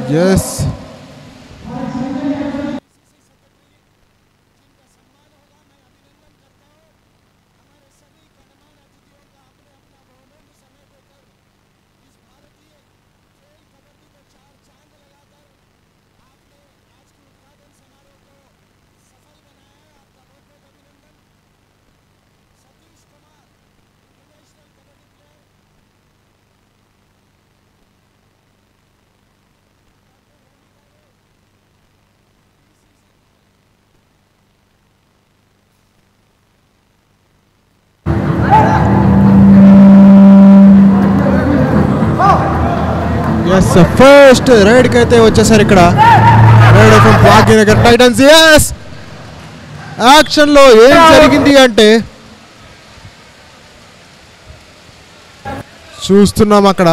Yes. Yes, first ride కి అయితే వచ్చేసారు ఇక్కడ raid from Bhagyanagar Titans. yes action లో ఏం జరిగింది అంటే చూస్తున్నాం అక్కడ.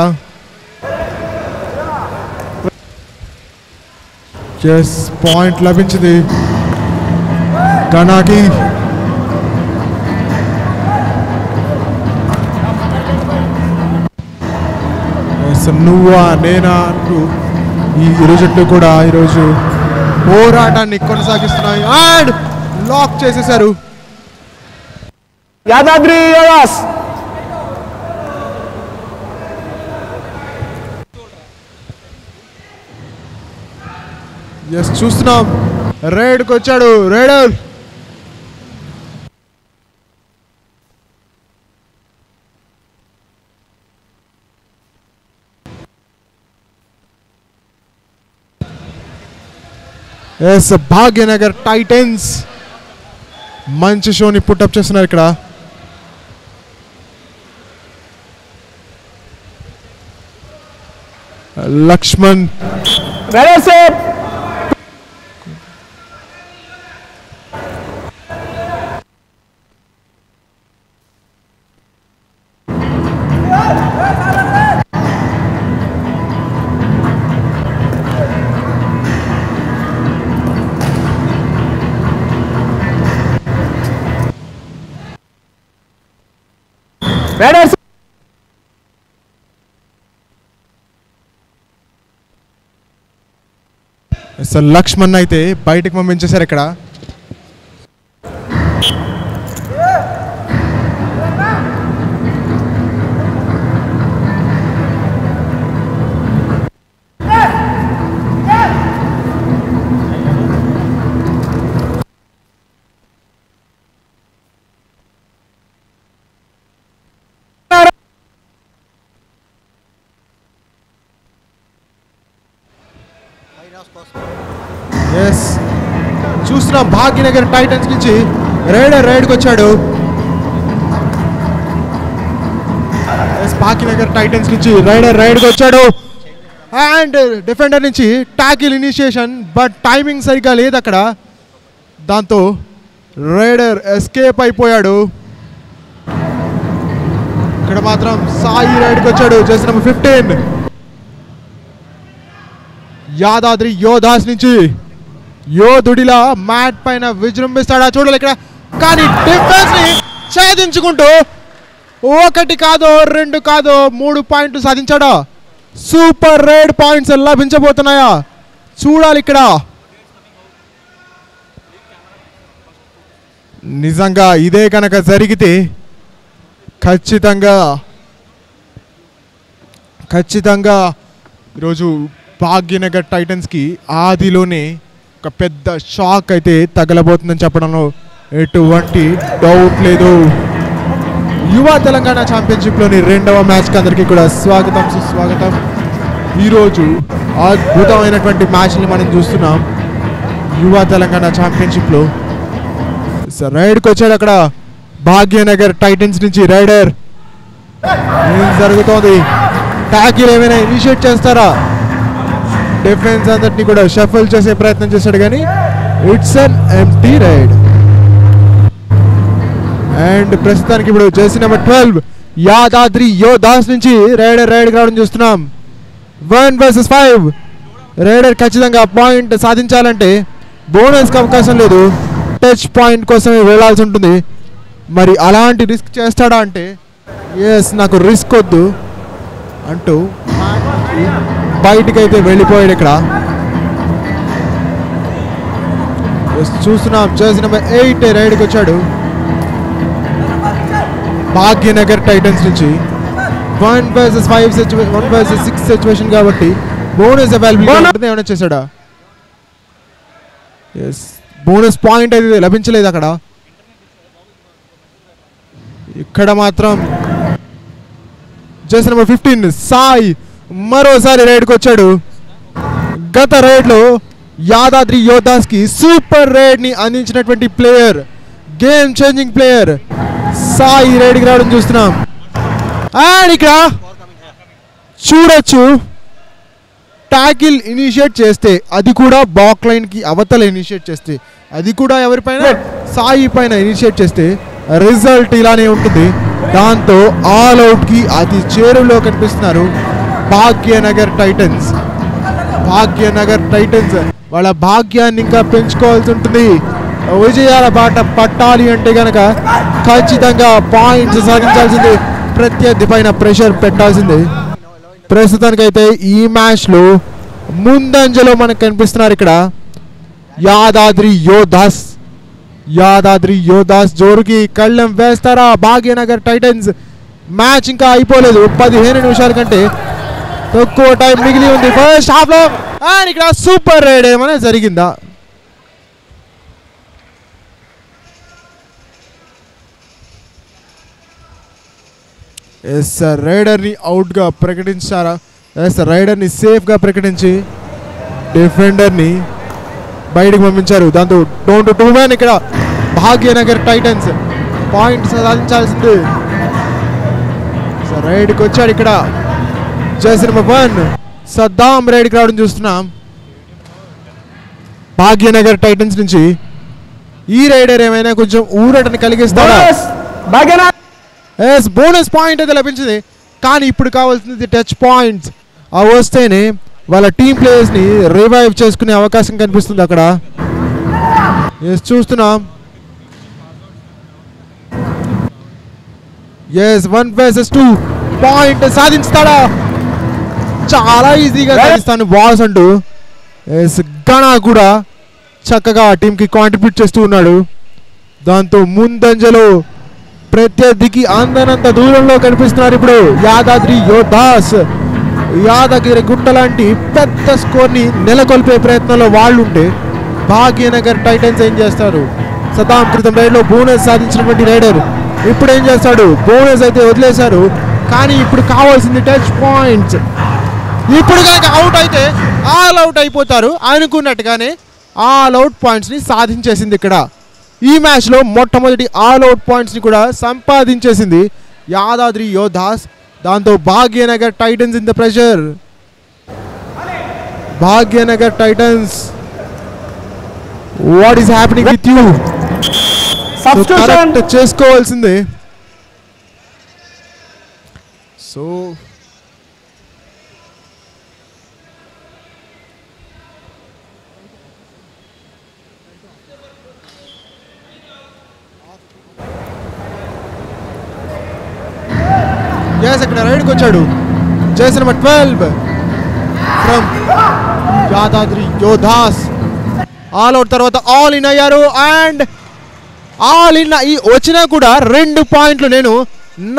yes పాయింట్ లభించింది గణాకి. నువ్వా నేనా అంటూ ఈ ఇరు జట్లు కూడా ఈరోజు పోరాటాన్ని కొనసాగిస్తున్నాయి. అండ్ లాక్ చేసేశారు యాదాద్రి యోధాస్. ఎస్ చూస్తున్నాం రైడ్కి వచ్చాడు రైడర్. ఎస్ భాగ్యనగర్ టైటన్స్ మంచి షోని పుట్టప్ చేస్తున్నారు ఇక్కడ. లక్ష్మణ్ లక్ష్మణ్ అయితే బయటకు పంపించేశారు ఇక్కడ. ఎస్ చూస్తున్నాం భాగ్యనగర్ టైటన్స్ నుంచి రైడర్ రైడ్కి వచ్చాడు. ఎస్ భాగ్యనగర్ టైటన్స్ నుంచి రైడర్ రైడ్కి వచ్చాడు. అండ్ డిఫెండర్ నుంచి టాకిల్ ఇనిషియేషన్ బట్ టైమింగ్ సరిగ్గా లేదు అక్కడ. దాంతో రైడర్ ఎస్కేప్ అయిపోయాడు. ఇక్కడ మాత్రం సాయి రైడ్కి వచ్చాడు జస్ట్ నెంబర్ 15. యాదాద్రి యోధాస్ నుంచి యోధుడిలా మ్యాట్ పైన విజృంభిస్తాడా చూడాలి ఇక్కడ. కానీ డిఫెన్స్ ని ఛేదించుకుంటూ 1 కాదో 2 కాదో 3 పాయింట్లు సాధించాడా. సూపర్ రైడ్ పాయింట్స్ లభించబోతున్నాయా చూడాలి ఇక్కడ. నిజంగా ఇదే కనుక జరిగితే ఖచ్చితంగా ఈరోజు భాగ్యనగర్ టైటన్స్కి ఆదిలోనే ఒక పెద్ద షాక్ అయితే తగలబోతుందని చెప్పడంలో ఎటువంటి డౌట్ లేదు. యువ తెలంగాణ ఛాంపియన్షిప్లోని 2వ మ్యాచ్కి అందరికీ కూడా స్వాగతం సుస్వాగతం. ఈరోజు అద్భుతమైనటువంటి మ్యాచ్ని మనం చూస్తున్నాం యువ తెలంగాణ ఛాంపియన్షిప్లో. రైడ్కి వచ్చాడు అక్కడ భాగ్యనగర్ టైటన్స్ నుంచి రైడర్. ఏం జరుగుతోంది? టాకిల్ ఏమైనా ఇనిషియేట్ చేస్తారా? డిఫెన్స్ అందరినీ కూడా షఫల్ చేసే ప్రయత్నం చేశాడు కానీ it's an empty raid. And ప్రస్తుతానికి ఇప్పుడు జెర్సీ నెంబర్ 12 యాదాద్రి యోధాస్ నుంచి రైడర్ రైడ్కి రావడం చూస్తున్నాం. 1 vs 5. రైడర్ ఖచ్చితంగా పాయింట్ సాధించాలంటే బోనస్కి అవకాశం లేదు, టచ్ పాయింట్ కోసమే వెళ్ళాల్సి ఉంటుంది. మరి అలాంటి రిస్క్ చేస్తాడా అంటే ఎస్ నాకు రిస్క్ వద్దు అంటూ బయటికి అయితే వెళ్ళిపోయాడు ఇక్కడ. చూస్తున్నాం జర్సీ నెంబర్ 8 రైడ్కి వచ్చాడు భాగ్యనగర్ టైటన్స్ నుంచి. 1 vs 6 సిచ్యువేషన్ కాబట్టి బోనస్ అవైలబుల్ ఏమైనా చేశాడా? ఎస్, బోనస్ పాయింట్ అయితే లభించలేదు అక్కడ. ఇక్కడ మాత్రం జర్సీ నెంబర్ 15 సాయి మరోసారి రైడ్కి వచ్చాడు. గత రైడ్లో యాదాద్రి యోధాస్ కి సూపర్ రైడ్ ని అందించినటువంటి player, game changing player Sai రైడ్కి రావడం చూస్తున్నాం. అండ్ ఇక్కడ చూడొచ్చు టాకిల్ ఇనిషియేట్ చేస్తే, అది కూడా బాక్ లైన్ కి అవతల ఇనిషియేట్ చేస్తే, అది కూడా ఎవరిపైన సాయి పైన ఇనిషియేట్ చేస్తే రిజల్ట్ ఇలానే ఉంటుంది. దాంతో ఆల్ అవుట్ కి అతి చేరువలో కనిపిస్తున్నారు భాగ్యనగర్ టైటన్స్. భాగ్యనగర్ టైటన్స్ వాళ్ళ భాగ్యాన్ని ఇంకా పెంచుకోవాల్సి ఉంటుంది. విజయాల బాట పట్టాలి అంటే కనుక ఖచ్చితంగా పాయింట్స్ సాధించాల్సింది, ప్రత్యర్థి పైన ప్రెషర్ పెట్టాల్సింది. ప్రస్తుతానికైతే ఈ మ్యాచ్లో ముందంజలో మనకు కనిపిస్తున్నారు ఇక్కడ యాదాద్రి యోధాస్. యాదాద్రి యోధాస్ జోరుకి కళ్ళెం వేస్తారా భాగ్యనగర్ టైటన్స్? మ్యాచ్ ఇంకా అయిపోలేదు, 15 నిమిషాల కంటే తక్కువ టైం మిగిలి ఉంది ఫస్ట్ హాఫ్ లో. అండ్ ఇక్కడ సూపర్ రైడ్ ఏమైనా జరిగిందా? ఎస్ రైడర్ని అవుట్గా ప్రకటించారా? ఎస్ రైడర్ని సేఫ్గా ప్రకటించి డిఫెండర్ని బయటకు పంపించారు. దాంతో డౌన్ టు 2 men. ఇక్కడ భాగ్యనగర్ టైటన్స్ పాయింట్స్ సాధించాల్సింది. రైడ్కి వచ్చాడు ఇక్కడ జర్సీ నెంబర్ 1 సద్దాం రైడ్కి రావడం చూస్తున్నాం భాగ్యనగర్ టైటన్స్ నుంచి. ఈ రైడర్ ఏమైనా కొంచెం ఊరటని కలిగిస్తాడా? ఎస్ బోనస్ పాయింట్ అయితే లభించింది, కానీ ఇప్పుడు కావాల్సింది టచ్ పాయింట్స్. అవి వస్తేనే వాళ్ళ టీమ్ ప్లేయర్స్ని రివైవ్ చేసుకునే అవకాశం కనిపిస్తుంది అక్కడ. ఎస్ చూస్తున్నాం. ఎస్ 1 vs 2 పాయింట్ సాధిస్తాడా? చాలా ఈజీగా సాధిస్తాను బాస్ అంటూ. ఎస్ గణా కూడా చక్కగా టీంకి కాంట్రిబ్యూట్ చేస్తూ ఉన్నాడు. దాంతో ముందంజలో ప్రత్యర్థికి అందనంత దూరంలో కనిపిస్తున్నారు ఇప్పుడు యాదాద్రి యోధాస్. యాదగిరి గుట్ట లాంటి పెద్ద స్కోర్ని నెలకొల్పే ప్రయత్నంలో వాళ్ళు ఉంటే భాగ్యనగర్ టైటన్స్ ఏం చేస్తారు? సదాం క్రితం రైడ్లో బోనస్ సాధించినటువంటి రైడర్ ఇప్పుడు ఏం చేస్తాడు? బోనస్ అయితే వదిలేశారు, కానీ ఇప్పుడు కావాల్సింది టచ్ పాయింట్స్. ఇప్పుడు కనుక అవుట్ అయితే ఆల్ అవుట్ అయిపోతారు అనుకున్నట్టుగానే ఆల్ అవుట్ పాయింట్స్ని సాధించేసింది ఇక్కడ. ఈ మ్యాచ్లో మొట్టమొదటి ఆల్ అవుట్ పాయింట్స్ని కూడా సంపాదించేసింది యాదాద్రి యోధాస్. దాంతో Bhagyanagar Titans in the pressure. Bhagyanagar Titans, what is happening with you? Correct చేసుకోవాల్సిందే. సో ఇక్కడ రైడ్కి వచ్చాడు jersey number 12 from Yadadri Yodhas. All out తర్వాత ఆల్ ఇన్ అయ్యారు. అండ్ ఆల్ ఇన్ ఈ వచ్చినా కూడా 2 పాయింట్లు నేను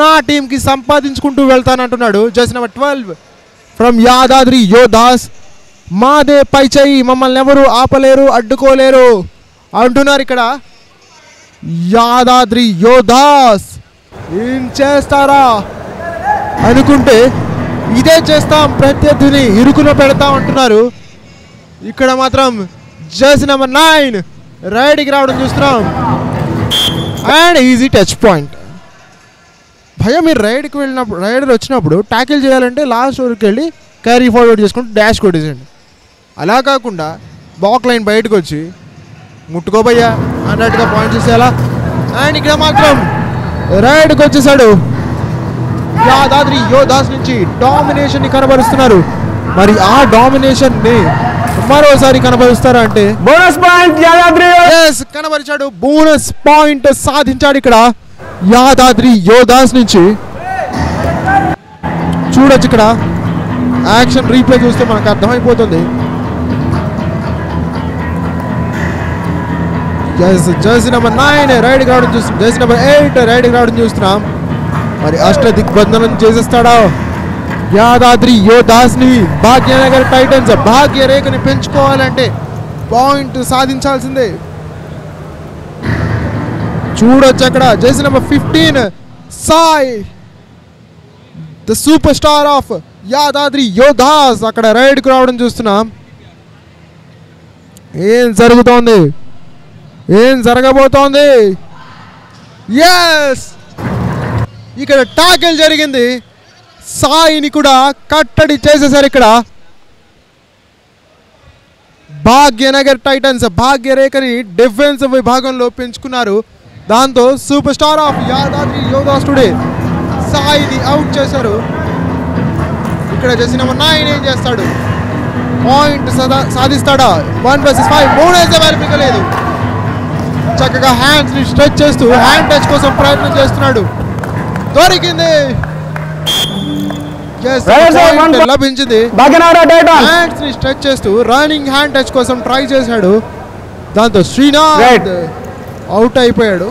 నా టీంకి సంపాదించుకుంటూ వెళ్తానంటున్నాడు jersey number 12 from Yadadri Yodhas. మాదే పై చెయ్యి, మమ్మల్ని ఎవరు ఆపలేరు, అడ్డుకోలేరు అంటున్నారు ఇక్కడ యాదాద్రి యోధాస్. ఏం చేస్తారా అనుకుంటే ఇదే చేస్తాం, ప్రత్యర్థిని ఇరుకులో పెడతాం అంటున్నారు. ఇక్కడ మాత్రం జర్సీ నెంబర్ 9 రైడ్కి రావడం చూస్తున్నాం. And easy touch point. భయ మీరు రైడ్కి వెళ్ళినప్పుడు, రైడర్ వచ్చినప్పుడు ట్యాకిల్ చేయాలంటే లాస్ట్ వరకు వెళ్ళి క్యారీ ఫార్వర్డ్ చేసుకుంటూ డాష్ కొట్టేసేయండి. అలా కాకుండా బాక్ లైన్ బయటకు వచ్చి ముట్టుకోబయ్యా అన్నట్టుగా పాయింట్ చేసేయాలా. అండ్ ఇక్కడ మాత్రం రైడ్కి వచ్చేసాడు యాదాద్రి యోధాస్ నుంచి డామినేషన్ ని కనబరుస్తున్నారు. మరి ఆ డామినేషన్ ని మరోసారి కనబరుస్తారా అంటే బోనస్ పాయింట్ యాదాద్రి కనబరిచాడు. బోనస్ పాయింట్ సాధించాడు ఇక్కడ యాదాద్రి యోధాస్ నుంచి. చూడొచ్చు ఇక్కడ యాక్షన్ రీప్లే చూస్తే మనకు అర్థమైపోతుంది. జెర్సీ నెంబర్ 9 రైడ్కి రావడం చూస్తున్నాం. జెర్సీ నెంబర్ 8 రైడ్కి రావడం చూస్తున్నాం. మరి అష్ట దిగ్బంధనం చేసేస్తాడా యాదాద్రి యోధాస్ని? భాగ్యనగర్ టైటన్స్ భాగ్యరేఖని పెంచుకోవాలంటే పాయింట్ సాధించాల్సిందే. చూడొచ్చు అక్కడ jersey number 15 Sai the superstar of Yadadri Yodhas అక్కడ రైడ్కి రావడం చూస్తున్నాం. ఏం జరుగుతోంది? ఏం జరగబోతోంది? ఎస్, ఇక్కడ టాకిల్ జరిగింది. సాయిని కూడా కట్టడి చేసేసారు. ఇక్కడ భాగ్యనగర్ టైటన్స్ భాగ్యరేఖని డిఫెన్స్ విభాగంలో పెంచుకున్నారు. దాంతో super star of Yadadri Yoddhas today Saini out చేశారు. ఇక్కడ జెర్సీ నెంబర్ 9 ఏం చేస్తాడు? పాయింట్ సాధిస్తాడా? 1 vs 5 మూడేసే వారికి లేదు. చక్కగా హ్యాండ్స్ ని స్ట్రెచ్ చేస్తూ హ్యాండ్ టచ్ కోసం ప్రయత్నం చేస్తున్నాడు. దొరికింది, లభించింది. హ్యాండ్స్ ని స్ట్రెచ్ చేస్తూ రన్నింగ్ హ్యాండ్ టచ్ కోసం ట్రై చేశాడు. దాంతో శ్రీనాథ్ అవుట్ అయిపోయాడు.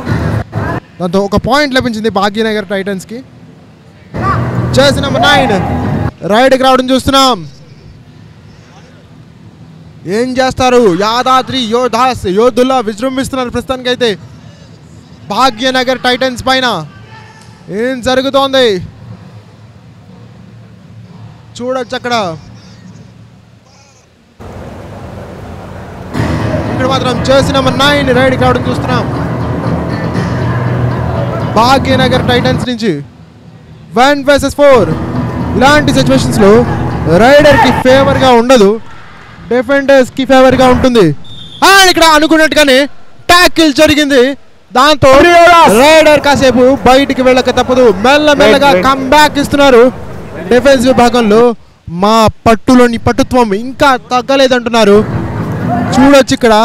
దాంతో ఒక పాయింట్ లభించింది భాగ్యనగర్ టైటన్స్ కి. జెర్సీ నెంబర్ 9 రైడ్కి రావడం చూస్తున్నాం. ఏం చేస్తారు? యాదాద్రి యోధాస్ యోధుల్లా విజృంభిస్తున్నారు ప్రస్తుతానికి. అయితే భాగ్యనగర్ టైటన్స్ పైన ఏం జరుగుతోంది చూడొచ్చు. అక్కడ ఇక్కడ మాత్రం జెర్సీ నెంబర్ 9 రైడ్కి రావడం చూస్తున్నాం. భాగ్యనగర్ టైటన్స్ నుంచి 1 vs 4 ఇలాంటి సిచ్యువేషన్స్లో రైడర్కి ఫేవర్గా ఉండదు, డిఫెండర్స్కి ఫేవర్గా ఉంటుంది. అండ్ ఇక్కడ అనుకున్నట్టుగానే ట్యాకిల్ జరిగింది. దాంతో రైడర్ కాసేపు బయటికి వెళ్ళక తప్పదు. మెల్లమెల్లగా కమ్బ్యాక్ ఇస్తున్నారు డిఫెన్స్ విభాగంలో. మా పట్టులోని పట్టుత్వం ఇంకా తగ్గలేదంటున్నారు. చూడొచ్చు ఇక్కడ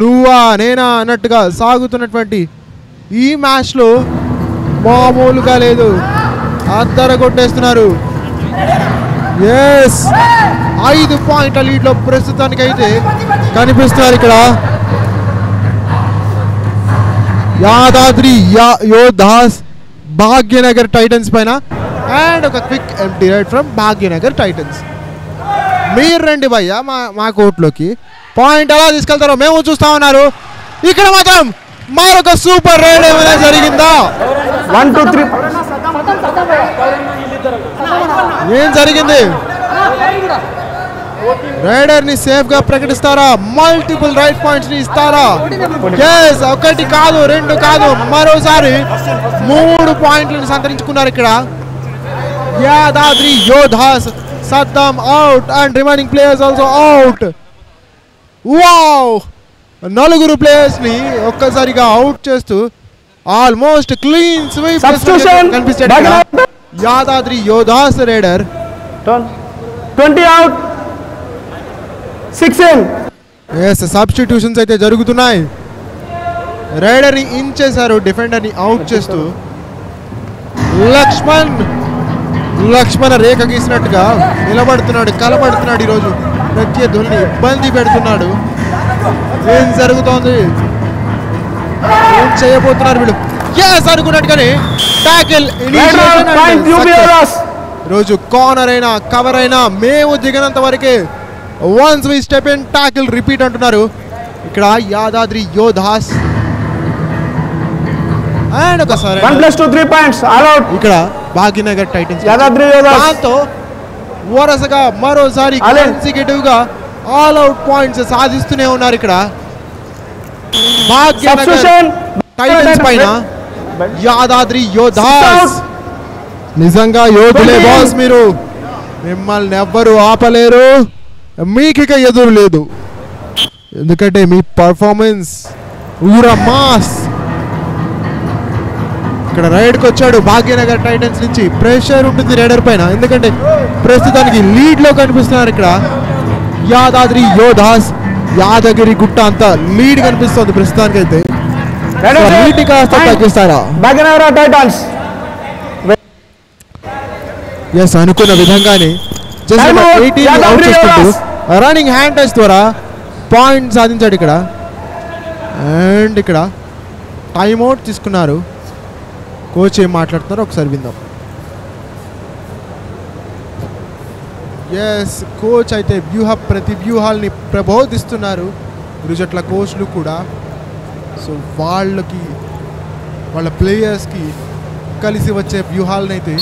నువ్వా నేనా అన్నట్టుగా సాగుతున్నటువంటి ఈ మ్యాచ్లో మామూలుగా లేదు, అద్దర కొట్టేస్తున్నారు. ఎస్, 5 పాయింట్ల లీడ్లో ప్రస్తుతానికి అయితే కనిపిస్తున్నారు ఇక్కడ యాదాద్రి యోధాస్ భాగ్యనగర్ టైటన్స్ పైన. అండ్ ఒక quick empty raid from Bhagyanagar Titans. మీరు రండి భయ్య మా కోర్టులోకి, పాయింట్ ఎలా తీసుకెళ్తారో మేము చూస్తా ఉన్నారు. ఇక్కడ మాత్రం మరొక సూపర్ రైడ్ ఏమైనా జరిగిందా? 1 2 3 ఏం జరిగింది? రైడర్ ని సేఫ్ గా ప్రకటిస్తారా? మల్టిపుల్ రైట్ పాయింట్స్ ని ఇస్తారా? ఎస్, 1 కాదు 2 కాదు, మరోసారి 3 పాయింట్లను సంతరించుకున్నారు ఇక్కడ Yadadri Yodhas. Saddam out and remaining players also out. Wow, 4 players ని ఒక్కసారిగా అవుట్ చేస్తూ ఆల్మోస్ట్ క్లీన్ స్వీప్ కనిపిస్తాడు Yadadri Yodhas raider. 20 out 6 in. Yes, substitutions అయితే జరుగుతున్నాయి. రైడర్ ని ఇన్ చేశారు, డిఫెండర్ ని అవుట్ చేస్తూ. లక్ష్మణ రేఖ గీసినట్టుగా నిలబడుతున్నాడు, కలబడుతున్నాడు. ఈరోజు ప్రత్యర్థుల్ని ఇబ్బంది పెడుతున్నాడు. ఏం జరుగుతోంది? ఏం చేయబోతున్నారు వీళ్ళు? ఎస్, అనుకున్నట్టుగానే టాకిల్ రోజు కార్నర్ అయినా కవర్ అయినా మేము దిగినంత వరకే. Once we step in tackle repeat అంటున్నారు ఇక్కడ యాదాద్రి యోధాస్. అండ్ ఒకసారి 1 + 2 3 పాయింట్స్ ఆల్ అవుట్ ఇక్కడ భాగ్యనగర్ టైటన్స్ యాదాద్రి యోధాస్. దాంతో వరుసగా మరోసారి కాన్సిక్యూటివ్ గా ఆల్ అవుట్ పాయింట్స్ సాధిస్తూనే ఉన్నారు ఇక్కడ భాగ్యనగర్ టైటన్స్ పైన యాదాద్రి యోధాస్. నిజంగా యోధులే బాస్ మీరు, మిమ్మల్ని ఎవ్వరు ఆపలేరు, మీకు ఇక ఎదురు లేదు. ఎందుకంటే మీ పర్ఫార్మెన్స్ ఊరా మాస్. ఇక్కడ రైడ్కి వచ్చాడు భాగ్యనగర్ టైటన్స్ నుంచి. ప్రెషర్ ఉంటుంది రైడర్ పైన, ఎందుకంటే ప్రస్తుతానికి లీడ్లో కనిపిస్తున్నారు ఇక్కడ యాదాద్రి యోధాస్. యాదగిరి గుట్ట అంతా లీడ్ కనిపిస్తుంది ప్రస్తుతానికి. అయితే లీడ్ కాస్త తగ్గిస్తారా? భాగ్యనగర్ టైటన్స్ ఎస్ అనుకున్న విధంగానే జస్ట్ 18 అవుట్ చేసుకుంటూ రన్నింగ్ హ్యాండ్ టచ్ ద్వారా పాయింట్ సాధించాడు ఇక్కడ. అండ్ ఇక్కడ టైమ్ అవుట్ తీసుకున్నారు. కోచ్ ఏం మాట్లాడుతున్నారో ఒకసారి విందాం. ఎస్ కోచ్ అయితే ప్రతి వ్యూహాల్ని ప్రబోధిస్తున్నారు. ఇరు జట్ల కోచ్లు కూడా. సో వాళ్ళ ప్లేయర్స్కి కలిసి వచ్చే వ్యూహాలను అయితే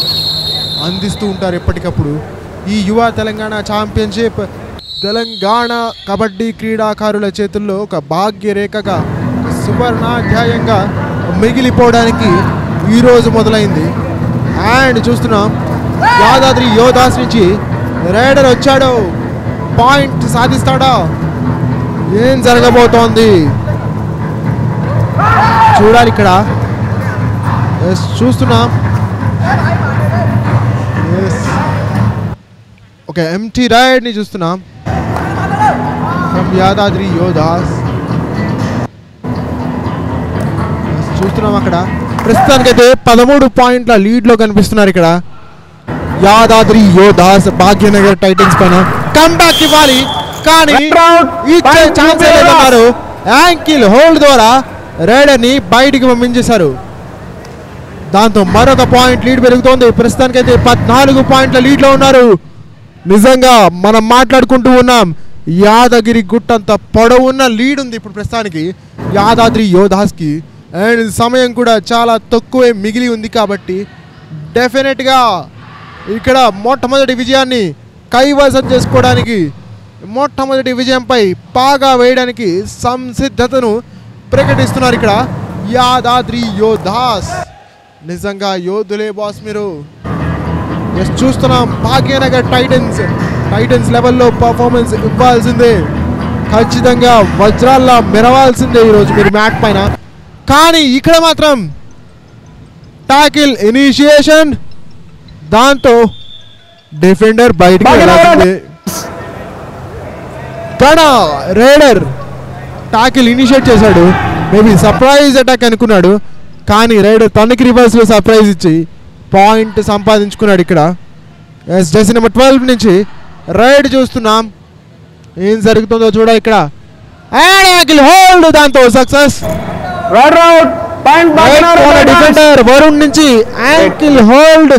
అందిస్తూ ఉంటారు ఎప్పటికప్పుడు. ఈ యువ తెలంగాణ ఛాంపియన్షిప్ తెలంగాణ కబడ్డీ క్రీడాకారుల చేతుల్లో ఒక భాగ్యరేఖగా సువర్ణాధ్యాయంగా మిగిలిపోవడానికి ఈరోజు మొదలైంది. అండ్ చూస్తున్నాం యాదాద్రి యోధాస్ నుంచి రైడర్ వచ్చాడు. పాయింట్ సాధిస్తాడా? ఏం జరగబోతోంది చూడాలి ఇక్కడ. చూస్తున్నాం ఒక ఎంటీ రైడ్ని చూస్తున్నాం ఫ్రమ్ యాదాద్రి యోధాస్. చూస్తున్నాం అక్కడ ప్రస్తుతానికైతే 13 పాయింట్ల లీడ్లో కనిపిస్తున్నారు ఇక్కడ యాదాద్రి యోధాస్. భాగ్యనగర్ టైటన్స్ పైన కమ్బ్యాక్ ఇవ్వాలి కానీ ఇచ్చే ఛాన్స్ లేదన్నారు. యాంకిల్ హోల్డ్ ద్వారా రైడర్ని బయటికి పంపించేశారు. దాంతో మరొక పాయింట్ లీడ్ పెరుగుతోంది. ప్రస్తుతానికైతే 14 పాయింట్ల లీడ్లో ఉన్నారు. నిజంగా మనం మాట్లాడుకుంటూ ఉన్నాం యాదగిరి గుట్టంత పొడవున్న లీడ్ ఉంది ఇప్పుడు ప్రస్తుతానికి యాదాద్రి యోధాస్కి. అండ్ సమయం కూడా చాలా తక్కువే మిగిలి ఉంది కాబట్టి డెఫినెట్గా ఇక్కడ మొట్టమొదటి విజయాన్ని కైవసం చేసుకోవడానికి, మొట్టమొదటి విజయంపై పాగా వేయడానికి సంసిద్ధతను ప్రకటిస్తున్నారు ఇక్కడ యాదాద్రి యోధాస్. నిజంగా యోధులే బాస్ మీరు. చూస్తున్నాం భాగ్యనగర్ టైటన్స్ లెవెల్లో పర్ఫార్మెన్స్ ఇవ్వాల్సిందే. ఖచ్చితంగా వజ్రాల్లా మెరవాల్సిందే ఈరోజు మీరు మ్యాట్ పైన. కానీ ఇక్కడ మాత్రం టాకిల్ ఇనిషియేషన్, దాంతో డిఫెండర్ బయటికి వెళ్ళాల్సిందే. కానీ రైడర్ టాకిల్ ఇనిషియేట్ చేశాడు. మేబీ సర్ప్రైజ్ అటాక్ అనుకున్నాడు కానీ రైడర్ తనకి రివర్స్లో సర్ప్రైజ్ ఇచ్చి పాయింట్ సంపాదించుకున్నాడు ఇక్కడ. ఎస్ జెర్సీ నెంబర్ 12 నుంచి రైడ్ చూస్తున్నాం. ఏం జరుగుతుందో చూడాలి ఇక్కడ. యాంకిల్ హోల్డ్, దాంతో సక్సెస్. డిఫెండర్ వరుణ్ నుంచి యాంకిల్ హోల్డ్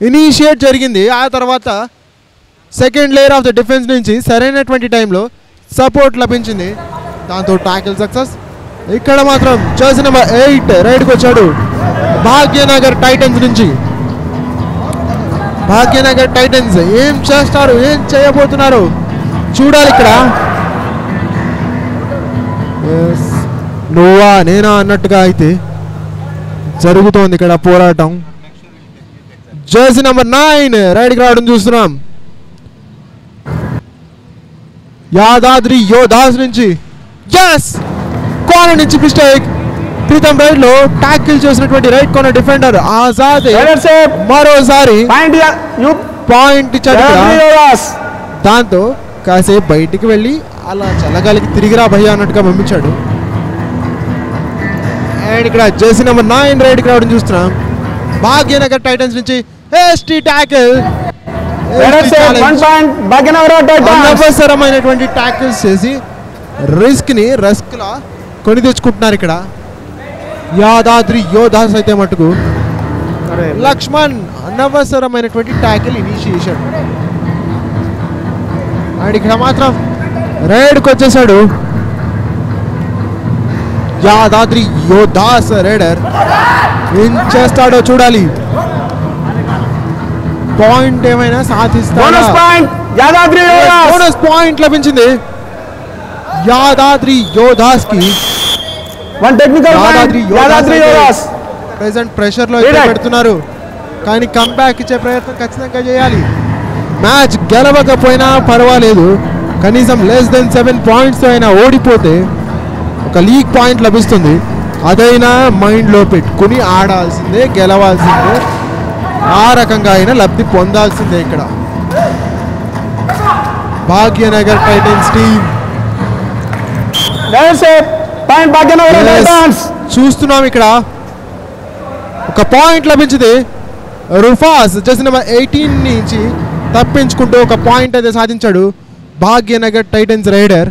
ఇనిషియేట్ జరిగింది. ఆ తర్వాత second layer of the defence నుంచి సరైనటువంటి టైంలో సపోర్ట్ లభించింది. దాంతో టాకిల్ సక్సెస్. ఇక్కడ మాత్రం జెర్సీ నెంబర్ 8 రైడ్కి వచ్చాడు భాగ్యనగర్ టైటన్స్ నుంచి. భాగ్యనగర్ టైటన్స్ ఏం చేస్తారు, ఏం చేయబోతున్నారు చూడాలి ఇక్కడ. నువ్వా నేనా అన్నట్టుగా అయితే జరుగుతోంది ఇక్కడ పోరాటం. జెర్సీ నెంబర్ 9 రైడ్కి రావడం చూస్తున్నాం యాదాద్రి యోధాస్ నుంచి. ఎస్ కార్నర్ నుంచి మిస్టేక్. క్రితం రైడ్ లో టాకిల్ చేసినటువంటి రైట్ కార్నర్ డిఫెండర్ ఆజాద్ మరోసారి పాయింట్ ఇచ్చాడు. దాంతో కాసేపు బయటికి వెళ్ళి అలా చల్లగాలికి తిరిగిరా భయ్య అన్నట్టుగా పంపించాడు. అండ్ ఇక్కడ జెర్సీ నెంబర్ 9 రైడ్కి రావడం చూస్తున్నాం భాగ్యనగర్ టైటన్స్ నుంచి. హెస్టీ టాకిల్, అనవసరమైనటువంటి టాకిల్స్ చేసి రిస్క్ లా కొని తెచ్చుకుంటున్నారు ఇక్కడ యాదాద్రి యోధాస్. అయితే మటుకు లక్ష్మణ్ అనవసరమైనటువంటి టాకిల్ ఇనిషియేషన్. అండ్ ఇక్కడ మాత్రం రైడ్కి వచ్చేసాడు యాదాద్రి యోధాస్. రైడర్ ఏం చేస్తాడో చూడాలి. పాయింట్ ఏమైనా సాధిస్తాడా? బోనస్ పాయింట్ లభించింది యాదాద్రి యోధాస్ కి. ప్రెసెంట్ ప్రెషర్ లో పెడుతున్నారు కానీ కంబ్యాక్ ఇచ్చే ప్రయత్నం ఖచ్చితంగా చేయాలి. మ్యాచ్ గెలవకపోయినా పర్వాలేదు, కనీసం లెస్ దెన్ 7 పాయింట్స్ అయినా ఓడిపోతే ఒక లీగ్ పాయింట్ లభిస్తుంది. అదైనా మైండ్లో పెట్టుకుని ఆడాల్సిందే, గెలవాల్సిందే, ఆ రకంగా అయినా లబ్ధి పొందాల్సిందే. ఇక్కడ భాగ్యనగర్ టైటన్స్ టీమ్ చూస్తున్నాం ఇక్కడ ఒక పాయింట్ లభించింది రుఫాస్ జెర్సీ నెంబర్ 18 నుంచి తప్పించుకుంటూ ఒక పాయింట్ అయితే సాధించాడు Bhagyanagar Titans raider.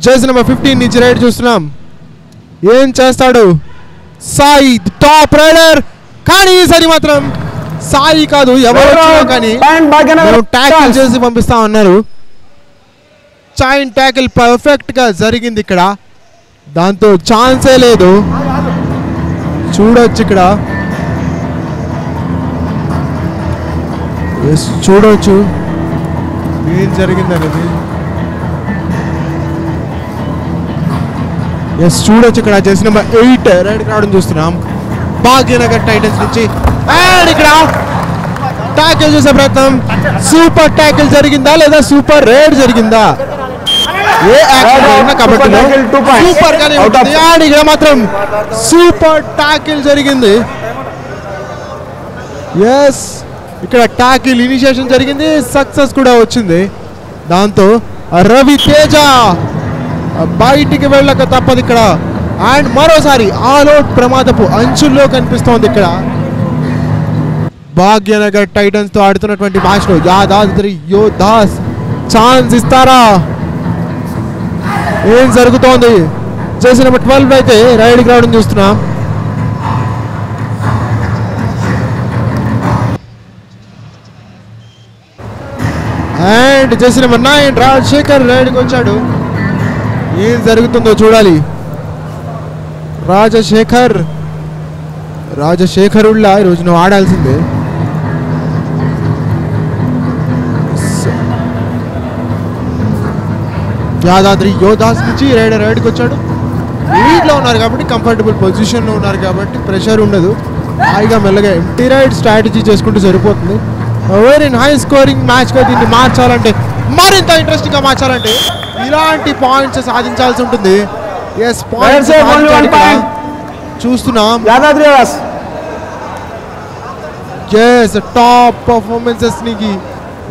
Jersey number 15 నుంచి రైడ్ చూస్తున్నాం. ఏం చేస్తాడు సాయి టాప్ రైడర్, కానీ ఈసారి మాత్రం సాయి కాదు ఎవరు కానీ ట్యాకిల్ చేసి పంపిస్తా ఉన్నారు. చైన్ ట్యాకిల్ పర్ఫెక్ట్ గా జరిగింది ఇక్కడ, దాంతో ఛాన్సే లేదు. చూడొచ్చు ఇక్కడ, చూడొచ్చు ఏం జరిగింది అనేది. చూడొచ్చు ఇక్కడ జెర్సీ నెంబర్ 8 రైడ్ రావడం చూస్తున్నాం భాగ్యనగర్ టైటన్స్ నుంచి. అండ్ ఇక్కడ ట్యాకిల్ చేసే ప్రయత్నం, సూపర్ ట్యాకిల్ జరిగిందా లేదా సూపర్ రైడ్ జరిగిందా ఏ యాక్షన్ కబడ్డీలో సూపర్ గానే ఉంటుంది. అండ్ ఇక్కడ మాత్రం సూపర్ ట్యాకిల్ జరిగింది. ఎస్, ఇక్కడ ట్యాకిల్ ఇనిషియేషన్ జరిగింది, సక్సెస్ కూడా వచ్చింది. దాంతో రవి తేజ బయటికి వెళ్ళక తప్పదు ఇక్కడ. అండ్ మరోసారి ఆల్అౌట్ ప్రమాదపు అంచుల్లో కనిపిస్తోంది ఇక్కడ. భాగ్యనగర్ టైటన్స్ తో ఆడుతున్నటువంటి మ్యాచ్ లో యాదాద్రి యోధాస్ ఛాన్స్ ఇస్తారా? ఏం జరుగుతోంది? జెర్సీ నెంబర్ 12 అయితే రైడ్కి రావడం చూస్తున్నాం. అండ్ జెర్సీ నెంబర్ 9 రాజశేఖర్ రైడ్కి వచ్చాడు. ఏం జరుగుతుందో చూడాలి. రాజశేఖరుల్లా ఈరోజు నువ్వు ఆడాల్సిందే. యాదాద్రి యోధాస్ నుంచి రైడ్కి వచ్చాడు. లీడ్లో ఉన్నారు కాబట్టి, కంఫర్టబుల్ పొజిషన్లో ఉన్నారు కాబట్టి ప్రెషర్ ఉండదు. హాయిగా మెల్లగా ఎంటీ రైడ్ స్ట్రాటజీ చేసుకుంటూ సరిపోతుంది. వెరీ హై స్కోరింగ్ మ్యాచ్గా దీన్ని మార్చాలంటే, మరింత ఇంట్రెస్టింగ్గా మార్చాలంటే ఇలాంటి పాయింట్స్ సాధించాల్సి ఉంటుంది. ఎస్, పాయింట్స్ చూస్తున్నాం. ఎస్, టాప్ పర్ఫార్మెన్సెస్ కి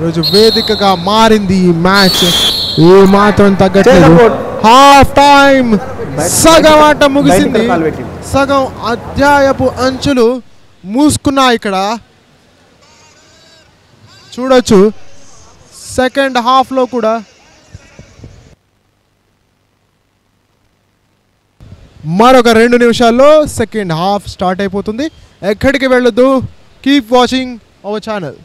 రోజు వేదికగా మారింది ఈ మ్యాచ్. ఏ మాత్రం తగ్గట్లేదు. హాఫ్ టైం సగం ఆట ముగిసింది. సగం అధ్యాయపు అంచులు మూసుకున్నాయి ఇక్కడ. చూడొచ్చు సెకండ్ హాఫ్ లో కూడా మరొక 2 నిమిషాల్లో సెకండ్ హాఫ్ స్టార్ట్ అయిపోతుంది. ఎక్కడికి వెళ్ళొద్దు, keep watching our channel.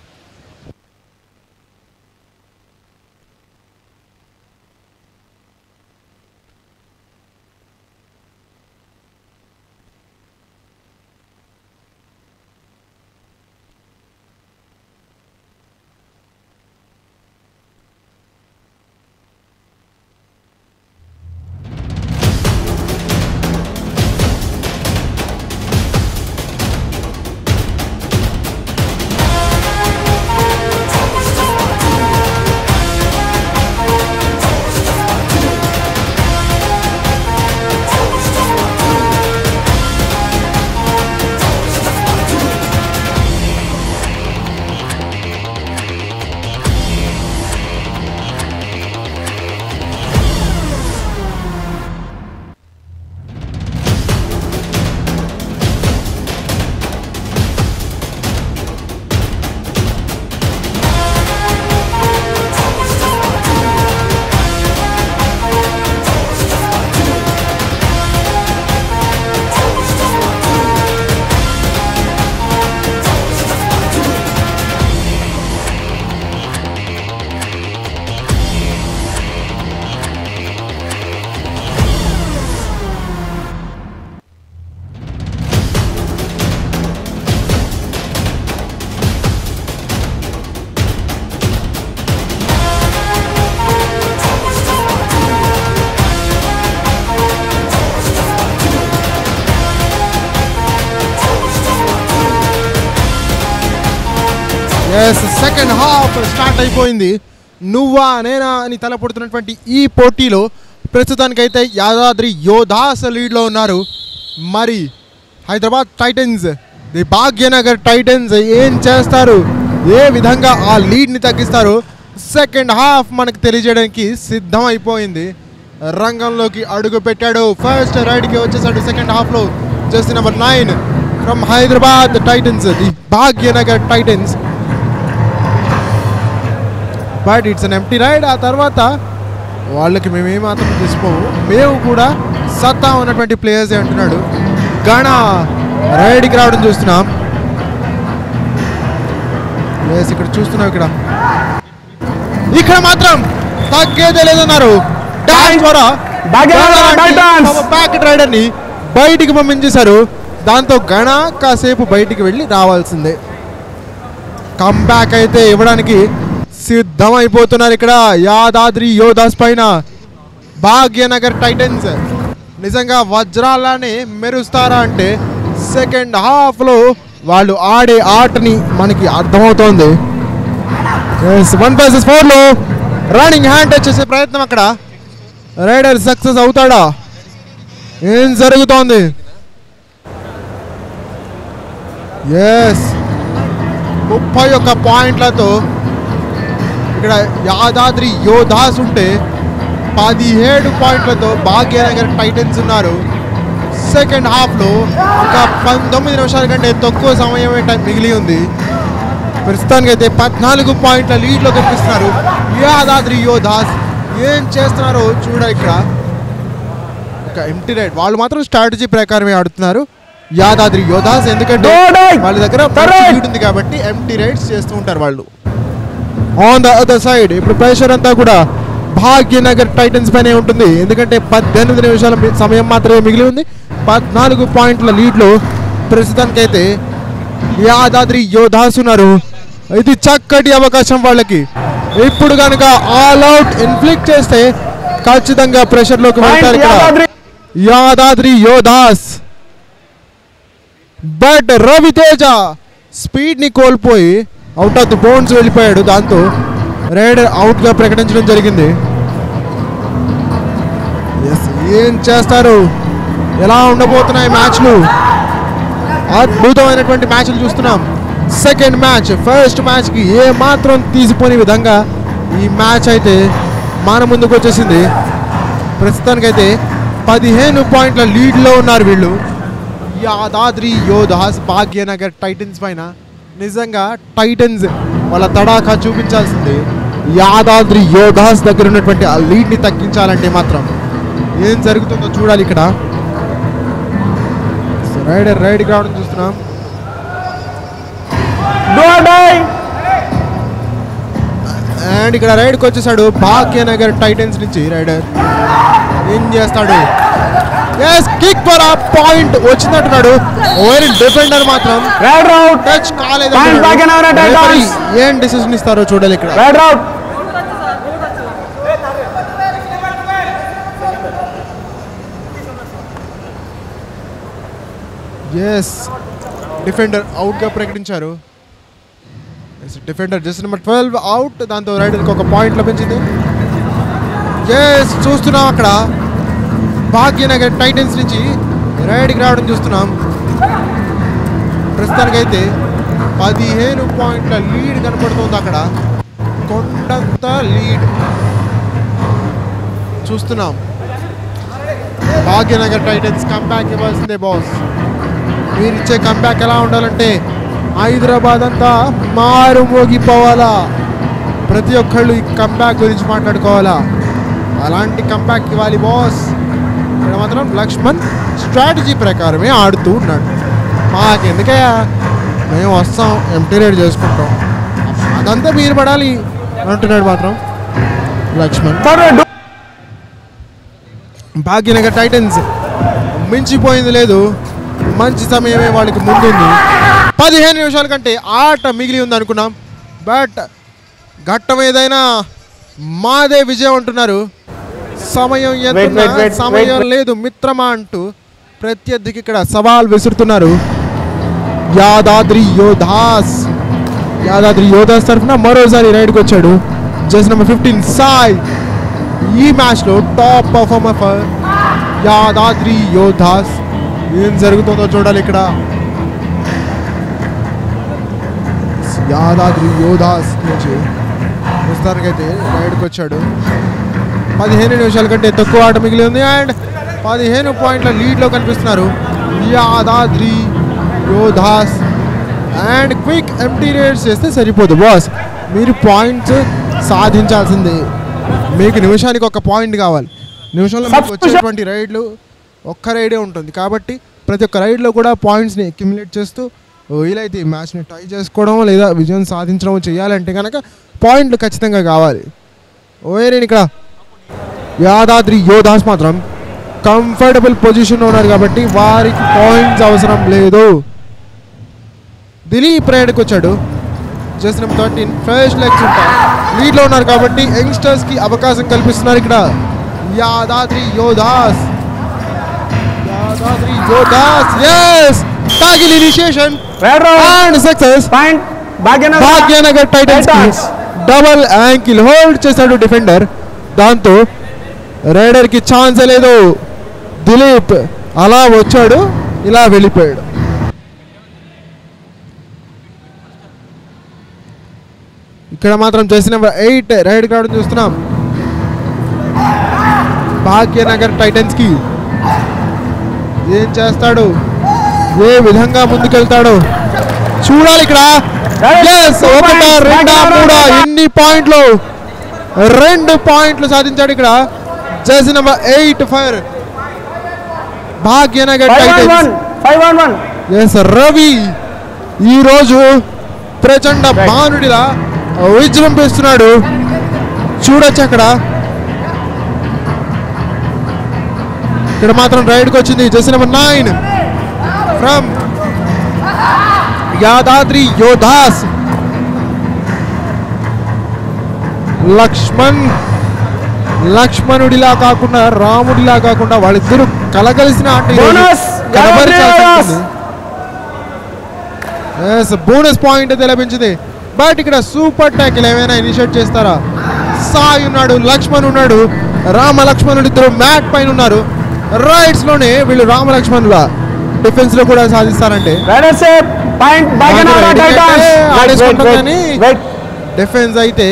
Second half start అయిపోయింది. నువ్వా నేనా అని తలపడుతున్నటువంటి ఈ పోటీలో ప్రస్తుతానికైతే యాదాద్రి యోధాస్ లీడ్లో ఉన్నారు. మరి Hyderabad Titans, the Bhagyanagar Titans ఏం చేస్తారు, ఏ విధంగా ఆ లీడ్ని తగ్గిస్తారు, సెకండ్ హాఫ్ మనకు తెలియజేయడానికి సిద్ధం అయిపోయింది. రంగంలోకి అడుగు పెట్టాడు. ఫస్ట్ రైడ్కి వచ్చేసాడు సెకండ్ హాఫ్లో jersey number 9 from Hyderabad Titans, the Bhagyanagar Titans. But it's an empty raid. ఆ తర్వాత వాళ్ళకి మేమేమాత్రం తీసుకోము, మేము కూడా సత్తా ఉన్నటువంటి ప్లేయర్స్ అంటున్నాడు. గణ రైడ్కి రావడం చూస్తున్నాం. ఇక్కడ చూస్తున్నాం, ఇక్కడ మాత్రం తగ్గేదే లేదన్నారు. డాన్స్ ద్వారా ప్యాకెట్ రైడర్ ని బయటికి పంపించేశారు. దాంతో గణ కాసేపు బయటికి వెళ్ళి రావాల్సిందే. కంబ్యాక్ అయితే ఇవ్వడానికి సిద్ధమైపోతున్నారు ఇక్కడ యాదాద్రి యోధాస్ పైన భాగ్యనగర్ టైటన్స్. నిజంగా వజ్రాలానే మెరుస్తారా అంటే సెకండ్ హాఫ్లో వాళ్ళు ఆడే ఆటని మనకి అర్థమవుతోంది. 1 vs 4లో రన్నింగ్ హ్యాండ్ టచ్ చేసే ప్రయత్నం, అక్కడ రైడర్ సక్సెస్ అవుతాడా? ఏం జరుగుతోంది? ఎస్ 31 పాయింట్లతో ఇక్కడ యాదాద్రి యోధాస్ ఉంటే 17 పాయింట్లతో భాగ్యనగర్ టైటన్స్ ఉన్నారు. సెకండ్ హాఫ్లో ఇంకా 19 నిమిషాల కంటే తక్కువ సమయమే టైం మిగిలి ఉంది. ప్రస్తుతానికి అయితే 14 పాయింట్ల లీడ్లో కనిపిస్తున్నారు యాదాద్రి యోధాస్. ఏం చేస్తున్నారో చూడాలి. ఇక్కడ ఒక ఎంటీ రైడ్, వాళ్ళు మాత్రం స్ట్రాటజీ ప్రకారమే ఆడుతున్నారు యాదాద్రి యోధాస్, ఎందుకంటే వాళ్ళ దగ్గర లీడ్ ఉంది కాబట్టి ఎంటీ రైడ్స్ చేస్తూ ఉంటారు వాళ్ళు. ఆన్ ద అదర్ సైడ్ ఇప్పుడు ప్రెషర్ అంతా కూడా భాగ్యనగర్ టైటన్స్ పైనే ఉంటుంది, ఎందుకంటే 18 నిమిషాల సమయం మాత్రమే మిగిలి ఉంది. 14 పాయింట్ల లీడ్లో ప్రస్తుతానికైతే యాదాద్రి యోధాస్ ఉన్నారు. ఇది చక్కటి అవకాశం వాళ్ళకి. ఇప్పుడు కనుక ఆల్ అవుట్ ఇన్ఫ్లిక్ట్ చేస్తే ఖచ్చితంగా ప్రెషర్లోకి వెళ్తారు ఇక్కడ యాదాద్రి యోధాస్. బట్ రవితేజ స్పీడ్ని కోల్పోయి అవుట్ ఆఫ్ ది బౌండ్స్ వెళ్ళిపోయాడు. దాంతో రైడర్ అవుట్గా ప్రకటించడం జరిగింది. ఏం చేస్తారు? ఎలా ఉండబోతున్నాయి మ్యాచ్లు? అద్భుతమైనటువంటి మ్యాచ్లు చూస్తున్నాం. సెకండ్ మ్యాచ్ ఫస్ట్ మ్యాచ్కి ఏ మాత్రం తీసిపోని విధంగా ఈ మ్యాచ్ అయితే మన ముందుకు వచ్చేసింది. ప్రస్తుతానికైతే 15 పాయింట్ల లీడ్లో ఉన్నారు వీళ్ళు యాదాద్రి యోధాస్ భాగ్యనగర్ టైటన్స్ పైన. నిజంగా టైటన్స్ వాళ్ళ తడాఖా చూపించాల్సింది. యాదాద్రి యోధాస్ దగ్గర ఉన్నటువంటి ఆ లీడ్ని తగ్గించాలంటే మాత్రం ఏం జరుగుతుందో చూడాలి. ఇక్కడ రైడ్కి రావడం చూస్తున్నాం. అండ్ ఇక్కడ రైడ్కి వచ్చేసాడు భాగ్యనగర్ టైటన్స్ నుంచి. రైడర్ ఏం చేస్తాడు? కిక్ ఫర్ ఆ పాయింట్ వచ్చినట్టున్నాడు. డిఫెండర్ మాత్రం టచ్ కాలేదు. ఏం డిసిషన్ ఇస్తారో చూడాలి ఇక్కడ. ఎస్ డిఫెండర్ అవుట్గా ప్రకటించారు. Defender just number 12 out. దాంతో రైడర్కి ఒక పాయింట్ లభించింది. ఎస్ చూస్తున్నాం అక్కడ భాగ్యనగర్ టైటన్స్ నుంచి రైడ్కి రావడం చూస్తున్నాం. ప్రస్తుతానికైతే 15 పాయింట్ల లీడ్ కనపడుతుంది. అక్కడ కొండంత లీడ్ చూస్తున్నాం. భాగ్యనగర్ టైటన్స్ కంబ్యాక్ ఇవ్వాల్సిందే బాస్. మీరు ఇచ్చే కంబ్యాక్ ఎలా ఉండాలంటే హైదరాబాద్ అంతా మారుమోగిపోవాలా. ప్రతి ఒక్కళ్ళు ఈ కంబ్యాక్ గురించి మాట్లాడుకోవాలా. అలాంటి కంబ్యాక్ ఇవ్వాలి బాస్. ఇక్కడ మాత్రం లక్ష్మణ్ స్ట్రాటజీ ప్రకారమే ఆడుతూ ఉన్నాడు. మాకెందుకయ్యా, మేము వస్తాం ఎంటీ రైడ్ చేసుకుంటాం, అదంతా మీరు పడాలి అంటున్నాడు మాత్రం లక్ష్మణ్. భాగ్యనగర్ టైటన్స్ మించిపోయింది లేదు, మంచి సమయమే వాళ్ళకి ముందుంది. 15 నిమిషాల కంటే ఆట మిగిలి ఉంది అనుకున్నాం. బట్ ఘట్టం ఏదైనా మాదే విజయం అంటున్నారు. సమయం సమయం లేదు మిత్రమా అంటూ ప్రత్యర్థికి ఇక్కడ సవాల్ విసురుతున్నారు యాదాద్రి యోధాస్. యాదాద్రి యోధాస్ తరఫున మరోసారి రైడ్కి వచ్చాడు జస్ట్ నెంబర్ 15 సాయ్. ఈ మ్యాచ్లో top performer for Yadadri Yoddhas. ఏం జరుగుతుందో చూడాలి ఇక్కడ. యాదాద్రి యోధాస్ నుంచి ప్రస్తుతానికైతే రైడ్కి వచ్చాడు. 15 నిమిషాల కంటే తక్కువ ఆట మిగిలి ఉంది. అండ్ 15 పాయింట్ల లీడ్లో కనిపిస్తున్నారు Yadadri Yodhas and quick empty rates చేస్తే సరిపోదు బాస్. మీరు పాయింట్స్ సాధించాల్సిందే. మీకు నిమిషానికి ఒక పాయింట్ కావాలి. నిమిషంలో మీకు వచ్చేటువంటి రైడ్లు ఒక్క రైడే ఉంటుంది కాబట్టి ప్రతి ఒక్క రైడ్లో కూడా పాయింట్స్ని అక్యుములేట్ చేస్తూ వీలైతే ఈ మ్యాచ్ని టై చేసుకోవడం లేదా విజయం సాధించడం చేయాలంటే కనుక పాయింట్లు ఖచ్చితంగా కావాలి. ఓరేని ఇక్కడ యాదాద్రి యోధాస్ మాత్రం కంఫర్టబుల్ పొజిషన్లో ఉన్నారు కాబట్టి వారికి పాయింట్స్ అవసరం లేదు. దిలీప్ రైడ్కి వచ్చాడు. జస్ట్ నెంబర్ 13 ఫ్రెష్ లెగ్స్ ఉంటాయి. లీడ్లో ఉన్నారు కాబట్టి యంగ్స్టర్స్కి అవకాశం కల్పిస్తున్నారు ఇక్కడ Yadadri Yoddhas. yes target initiation and success point Bhagyanagar Titans double ankle hold చేశాడు డిఫెండర్. దాంతో రైడర్ కి ఛాన్స్ లేదు. దిలీప్ అలా వచ్చాడు, ఇలా వెళ్ళిపోయాడు. ఇక్కడ మాత్రం చేసిన నెంబర్ 8 రైడ్ రావడం చూస్తున్నాం భాగ్యనగర్ టైటన్స్ కి. ఏం చేస్తాడు, ఏ విధంగా ముందుకెళ్తాడు చూడాలి ఇక్కడ. ఒకటా రెండా మూడా ఎన్ని పాయింట్లు, 2 పాయింట్లు సాధించాడు ఇక్కడ. Jersey number 8 for Bhagyanagar Titans. Ravi ఈరోజు ప్రచండ బాణుడిలా విజృంభిస్తున్నాడు. చూడొచ్చు అక్కడ. ఇక్కడ మాత్రం రైడ్కి వచ్చింది jersey number 9 from Yadadri Yodhas. లక్ష్మణుడిలా కాకుండా రాముడిలా కాకుండా వాళ్ళిద్దరూ కలగలిసిన ఆట బోనస్ పాయింట్ అయితే లభించింది. బట్ ఇక్కడ సూపర్ ట్యాకిల్ ఏమైనా ఇనిషియేట్ చేస్తారా? సాయి ఉన్నాడు, లక్ష్మణ్ ఉన్నాడు, రామ లక్ష్మణుడు ఇద్దరు మ్యాట్ పైన ఉన్నారు. రైట్స్ లోనే వీళ్ళు రామ లక్ష్మణుల డిఫెన్స్ లో కూడా సాధిస్తారంటే ఆడేసుకుంటారని డిఫెన్స్ అయితే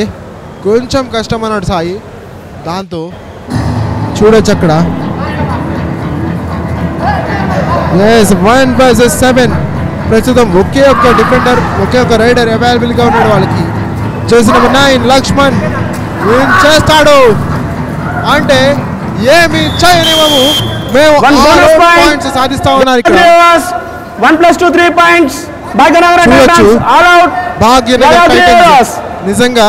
కొంచెం కష్టం అన్నాడు సాయి. దాంతో చూడొచ్చు అక్కడ 1 vs 7 ప్రస్తుతం ఒకే ఒక్క డిఫెండర్, ఒకే ఒక్క రైడర్ అవైలబుల్ గా ఉన్నాడు వాళ్ళకి. జెర్సీ నెంబర్ 9 లక్ష్మణ్ ఏం చేస్తాడు అంటే ఏమి చేయనివ్వము మేము పాయింట్స్ సాధిస్తా ఉన్నారు ఇక్కడ. 1+2 3 పాయింట్స్ భాగ్యనగర్ టైటన్స్ నిజంగా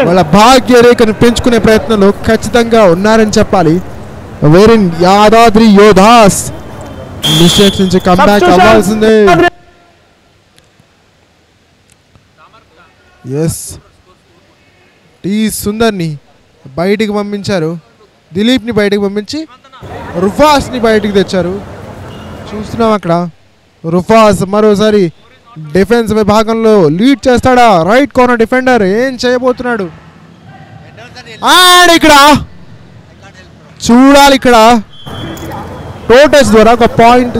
వాళ్ళ భాగ్య రేఖను పెంచుకునే ప్రయత్నంలో ఖచ్చితంగా ఉన్నారని చెప్పాలి. వేరిన్ యాదాద్రి యోధాస్ మిస్టేక్స్ నుంచి కంబ్యాక్ అవ్వాల్సిందే. ఎస్ టీ సుందర్ని బయటికి పంపించారు, దిలీప్ని బయటికి పంపించి రుఫాస్ని బయటికి తెచ్చారు. చూస్తున్నాం అక్కడ రుఫాస్ మరోసారి డిఫెన్స్ విభాగంలో లీడ్ చేస్తాడా? రైట్ కార్నర్ డిఫెండర్ ఏం చేయబోతున్నాడు? అండ్ ఇక్కడ చూడాలి, ఇక్కడ టోటస్ ద్వారా ఒక పాయింట్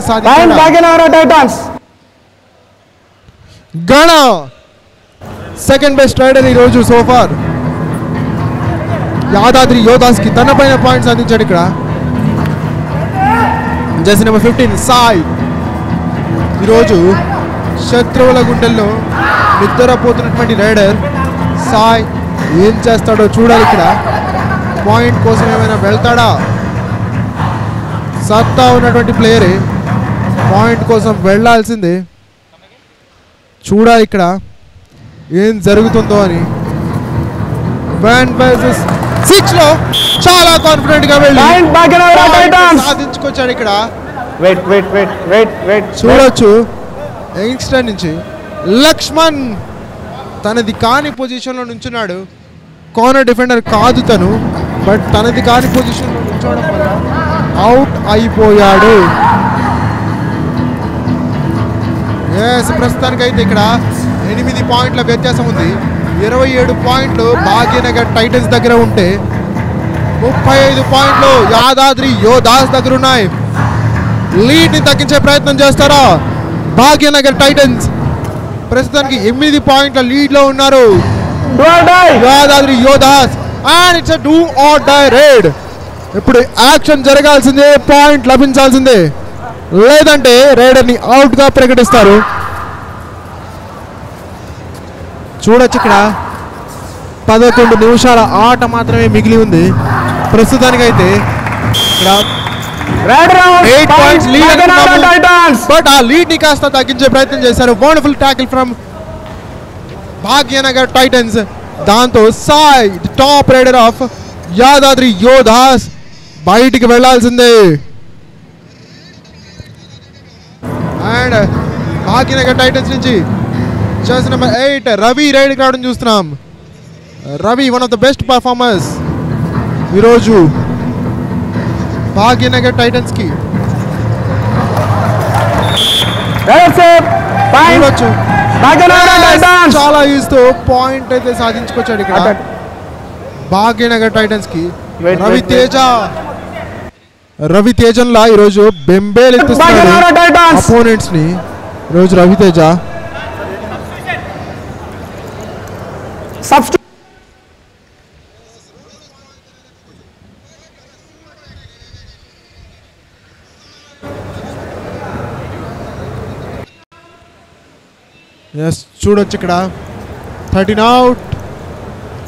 గణ సెకండ్ బెస్ట్ రైడర్ ఈరోజు సోఫార్. యాదాద్రి యోధాస్ కి తన పైన పాయింట్ సాధించాడు ఇక్కడ. జెర్సీ నెంబర్ 15 సాయి ఈరోజు శత్రువుల గుండెల్లో నిద్రపోతున్నటువంటి రైడర్ సాయ్ ఏం చేస్తాడో చూడాలి. ఇక్కడ పాయింట్ కోసం ఏమైనా వెళ్తాడా? సత్తా ఉన్నటువంటి ప్లేయరే పాయింట్ కోసం వెళ్ళాల్సిందే. చూడాలి ఇక్కడ ఏం జరుగుతుందో అని. 1 vs 6 లో చాలా కాన్ఫిడెంట్ గా వెళ్ళి సాధించుకొచ్చాడు ఇక్కడ. చూడొచ్చు యంగ్స్టర్ నుంచి లక్ష్మణ్ తనది కాని పొజిషన్లో నుంచున్నాడు. కార్నర్ డిఫెండర్ కాదు తను, బట్ తనది కాని పొజిషన్లో నుంచోవడం వల్ల అవుట్ అయిపోయాడు. ప్రస్తుతానికైతే ఇక్కడ 8 పాయింట్ల వ్యత్యాసం ఉంది. 27 పాయింట్లు భాగ్యనగర్ టైటన్స్ దగ్గర ఉంటే 35 పాయింట్లు యాదాద్రి యోధాస్ దగ్గర ఉన్నాయి. లీడ్ని తగ్గించే ప్రయత్నం చేస్తారా భాగ్యనగర్ టైటన్స్? ప్రస్తుతానికి 8 పాయింట్ల లీడ్లో ఉన్నారు Yadadri Yodhas. And it's do or die raid. ఇప్పుడు యాక్షన్ జరగాల్సిందే, పాయింట్ లభించాల్సిందే. లేదంటే రైడర్ని అవుట్గా ప్రకటిస్తారు. చూడొచ్చు ఇక్కడ 11 నిమిషాల ఆట మాత్రమే మిగిలి ఉంది. ప్రస్తుతానికైతే ఇక్కడ 8 పాయింట్స్ లీడ్, బట్ ఆ లీడ్ ని కాస్త తగ్గించే ప్రయత్నం చేశారు. Wonderful tackle from Bhagyanagar Titans. దాంతో Sai top raider of Yadadri Yodhas బయటికి వెళ్లాల్సిందే. అండ్ భాగ్యనగర్ టైటన్స్ నుంచి జర్సీ నెంబర్ 8 రవి రైడ్కి రావడం చూస్తున్నాం. Ravi one of the best performers ఈరోజు భాగ్యనగర్ టైటన్స్ కి. చూడొచ్చు చాలా ఈజీతో పాయింట్ అయితే సాధించుకొచ్చాడు ఇక్కడ భాగ్యనగర్ టైటన్స్ కి. రవితేజన్లా ఈరోజు బెంబేలెత్తిస్తున్నాడు అపోనెంట్స్ ని. ఈరోజు రవితేజ చూడొచ్చు ఇక్కడ 13 అవుట్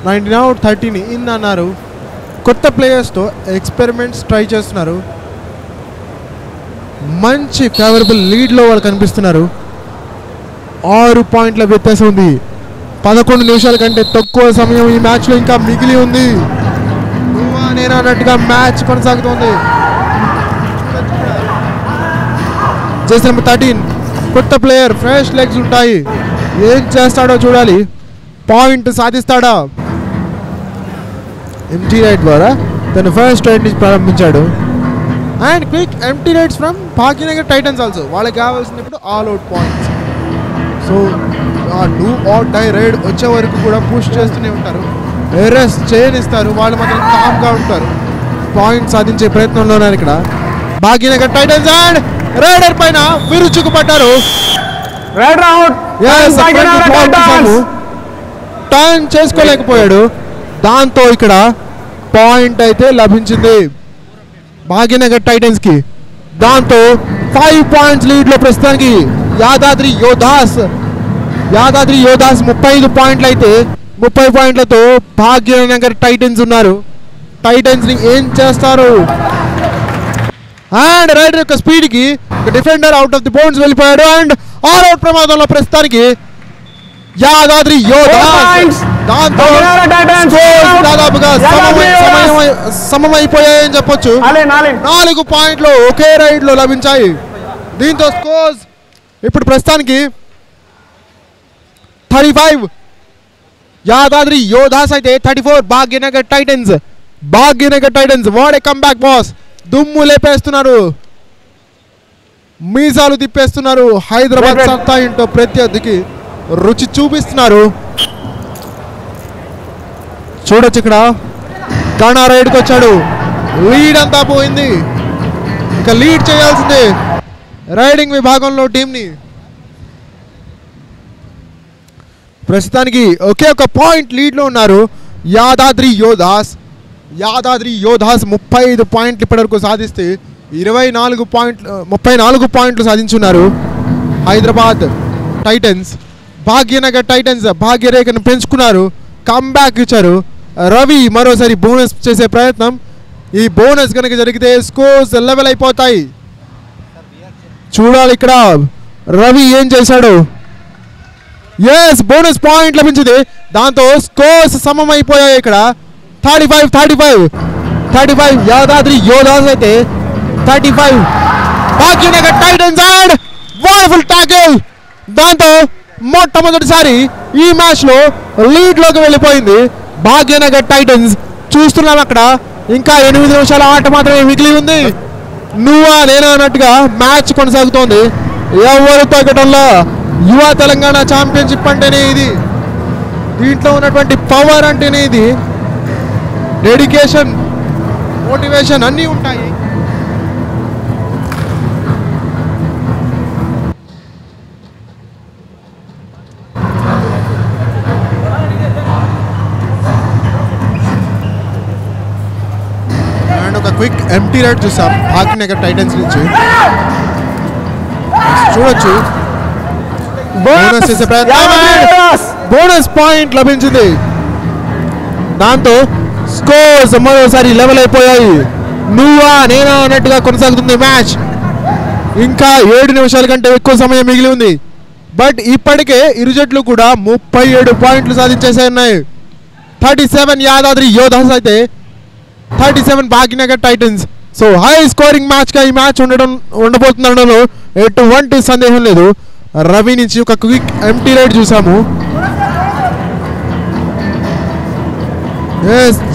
19 అవుట్ 13 ఇన్ అన్నారు. కొత్త ప్లేయర్స్తో ఎక్స్పెరిమెంట్స్ ట్రై చేస్తున్నారు. మంచి ఫేవరబుల్ లీడ్లో వాళ్ళు కనిపిస్తున్నారు. 6 పాయింట్ల వ్యత్యాసం ఉంది. 11 నిమిషాల కంటే తక్కువ సమయం ఈ మ్యాచ్లో ఇంకా మిగిలి ఉంది. నువ్వా నేనా అన్నట్టుగా మ్యాచ్ కొనసాగుతోంది. జర్సీ నెంబర్ 13 కొత్త ప్లేయర్, ఫ్రెష్ లెగ్స్ ఉంటాయి. ఏం చేస్తాడో చూడాలి. పాయింట్ సాధిస్తాడా? ఎంటీ రైడ్ ద్వారా తను ఫస్ట్ రైడ్ నుంచి ప్రారంభించాడు. And quick empty rides from Bhagyanagar Titans also. వాళ్ళకి కావాల్సింది ఇప్పుడు ఆల్ అవుట్ పాయింట్స్. సో ఆ డూ ఆర్ డై రైడ్ వచ్చే వరకు కూడా పుష్ చేస్తూనే ఉంటారు. ఎరెస్ట్ చేయనిస్తారు. వాళ్ళు మాత్రం కామ్గా ఉంటారు. పాయింట్ సాధించే ప్రయత్నంలో ఉన్నారు ఇక్కడ భాగ్యనగర్ టైటన్స్. అండ్ రైడర్ పైన విరుచుకు పడ్డారు. టర్న్ చేసుకోలేకపోయాడు. దాంతో ఇక్కడ పాయింట్ అయితే లభించింది భాగ్యనగర్ టైటన్స్ కి. దాంతో 5 పాయింట్స్ లీడ్ లో ప్రస్తుతానికి యాదాద్రి యోధాస్ 35 పాయింట్లు అయితే 30 పాయింట్లతో భాగ్యనగర్ టైటన్స్ ఉన్నారు. టైటన్స్ ని ఏం చేస్తారు? అండ్ రైడర్ యొక్క స్పీడ్ కి defender out of the bounds వెళ్ళిపోయాడు. అండ్ ఆల్ అవుట్ ప్రమాదంలో ప్రస్తుతానికి యాదాద్రి యోధాస్. దాంతో దాదాపుగా సమమైపోయాయని చెప్పొచ్చు. 4 పాయింట్లు ఒకే రైడ్ లో లభించాయి. దీంతో స్కోర్స్ ఇప్పుడు ప్రస్తుతానికి 35 యాదాద్రి యోధాస్ అయితే 34 భాగ్యనగర్ టైటన్స్. వాడే కమ్బ్యాక్ బాస్. దుమ్ము లేపేస్తున్నారు, మీసాలు తిప్పేస్తున్నారు. హైదరాబాద్ సత్తా ఏంటో ప్రత్యర్థికి రుచి చూపిస్తున్నారు. చూడొచ్చు ఇక్కడ గణా రైడ్కి వచ్చాడు. లీడ్ అంతా పోయింది. ఇక లీడ్ చేయాల్సిందే రైడింగ్ విభాగంలో టీంని. ప్రస్తుతానికి ఒకే ఒక పాయింట్ లీడ్లో ఉన్నారు యాదాద్రి యోధాస్. 35 పాయింట్లు ఇప్పటివరకు సాధిస్తే 34 పాయింట్లు సాధించున్నారు హైదరాబాద్ టైటన్స్. భాగ్యనగర్ టైటన్స్ భాగ్యరేఖను పెంచుకున్నారు, కమ్బ్యాక్ ఇచ్చారు. రవి మరోసారి బోనస్ చేసే ప్రయత్నం. ఈ బోనస్ కనుక జరిగితే స్కోర్స్ లెవెల్ అయిపోతాయి. చూడాలి ఇక్కడ రవి ఏం చేశాడు. ఎస్, బోనస్ పాయింట్ లభించింది. దాంతో స్కోర్స్ సమమైపోయాయి ఇక్కడ 35 యాదాద్రి యోధాస్ అయితే 35 Bhagyanagar Titans. And wonderful tackle. దాంతో మొట్టమొదటిసారి ఈ మ్యాచ్ లో లీడ్ లోకి వెళ్ళిపోయింది భాగ్యనగర్ టైటన్స్. చూస్తున్నాం అక్కడ ఇంకా 8 నిమిషాల ఆట మాత్రమే మిగిలి ఉంది. నువ్వా నేనా అన్నట్టుగా మ్యాచ్ కొనసాగుతోంది. ఎవరు తగ్గటంలో యువ తెలంగాణ ఛాంపియన్షిప్ అంటేనే ఇది. దీంట్లో ఉన్నటువంటి పవర్ అంటేనే ఇది. డెడికేషన్, మోటివేషన్ అన్నీ ఉంటాయి. అండ్ ఒక క్విక్ ఎంటీ రైడ్ చూసాం భాగ్యనగర్ టైటన్స్ నుంచి. చూడొచ్చు బోనస్ చేసే ప్రయత్నం బోనస్ పాయింట్ లభించింది. దాంతో స్కోర్స్ మరోసారి లెవెల్ అయిపోయాయి. నువ్వా నేనా అన్నట్టుగా కొనసాగుతుంది మ్యాచ్. ఇంకా 7 నిమిషాల కంటే ఎక్కువ సమయం మిగిలి ఉంది. బట్ ఇప్పటికే ఇరు జట్లు కూడా 37 పాయింట్లు సాధించేసాయి. 37 యాదాద్రి యోధాస్ అయితే 37 Bhagyanagar Titans. So high scoring మ్యాచ్గా ఈ మ్యాచ్ ఉండబోతుందనడంలో ఎటువంటి సందేహం లేదు. రవి నుంచి ఒక క్విక్ ఎంటీ రైడ్ చూసాము.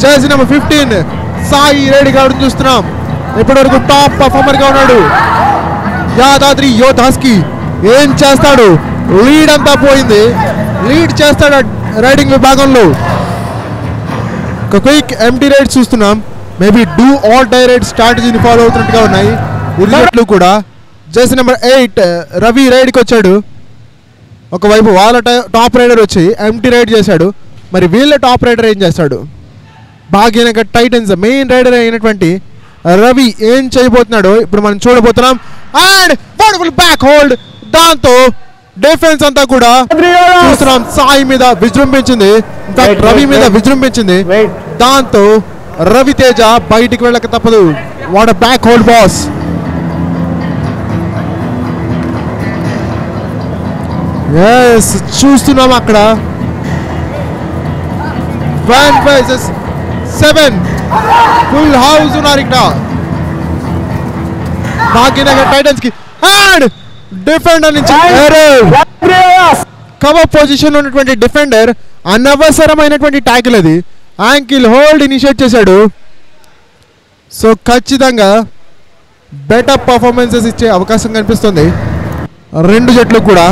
జర్సీ నెంబర్ 15 సాయి రెడ్డి గారిని చూస్తున్నాం. ఇప్పటివరకు టాప్ పర్ఫార్మర్గా ఉన్నాడు. యాదాద్రి యోధాస్కి ఏం చేస్తాడు? లీడ్ అంతా పోయింది. లీడ్ చేస్తాడు రైడింగ్ విభాగంలో. ఒక క్విక్ ఎంటీ రైడ్ చూస్తున్నాం. Maybe do or die raid స్ట్రాటజీని ఫాలో అవుతున్నట్టుగా ఉన్నాయి ఇరు జట్లు కూడా. జర్సీ నెంబర్ 8 రవి రైడ్కి వచ్చాడు. ఒకవైపు వాళ్ళ టాప్ రైడర్ వచ్చి ఎంటీ రైడ్ చేశాడు. మరి వీళ్ళ టాప్ రైడర్ ఏం చేస్తాడు? భాగ్యనగర్ టైటన్స్ మెయిన్ రైడర్ అయినటువంటి రవి ఏం చేయబోతున్నాడో ఇప్పుడు మనం చూడబోతున్నాం. And wonderful back hold. దాంతో డిఫెన్స్ అంతా కూడా చూస్తున్నాం సాయి మీద విజృంభించింది. రవి మీద విజృంభించింది. దాంతో రవితేజ బయటికి వెళ్ళక తప్పదు. What back hold boss. Yes చూస్తున్నాం అక్కడ 1 vs 7 ఫుల్ హౌస్ ఉన్నారు ఇక్కడ భాగ్యనగర్ టైటన్స్ కి. అండ్ డిఫెండర్ నుంచి కవర్ పొజిషన్ ఉన్నటువంటి డిఫెండర్ అనవసరమైనటువంటి ట్యాకిల్ అది. యాంకిల్ హోల్డ్ ఇనిషియేట్ చేశాడు. సో ఖచ్చితంగా బెటర్ పర్ఫార్మెన్సెస్ ఇచ్చే అవకాశం కనిపిస్తుంది రెండు జట్లు కూడా.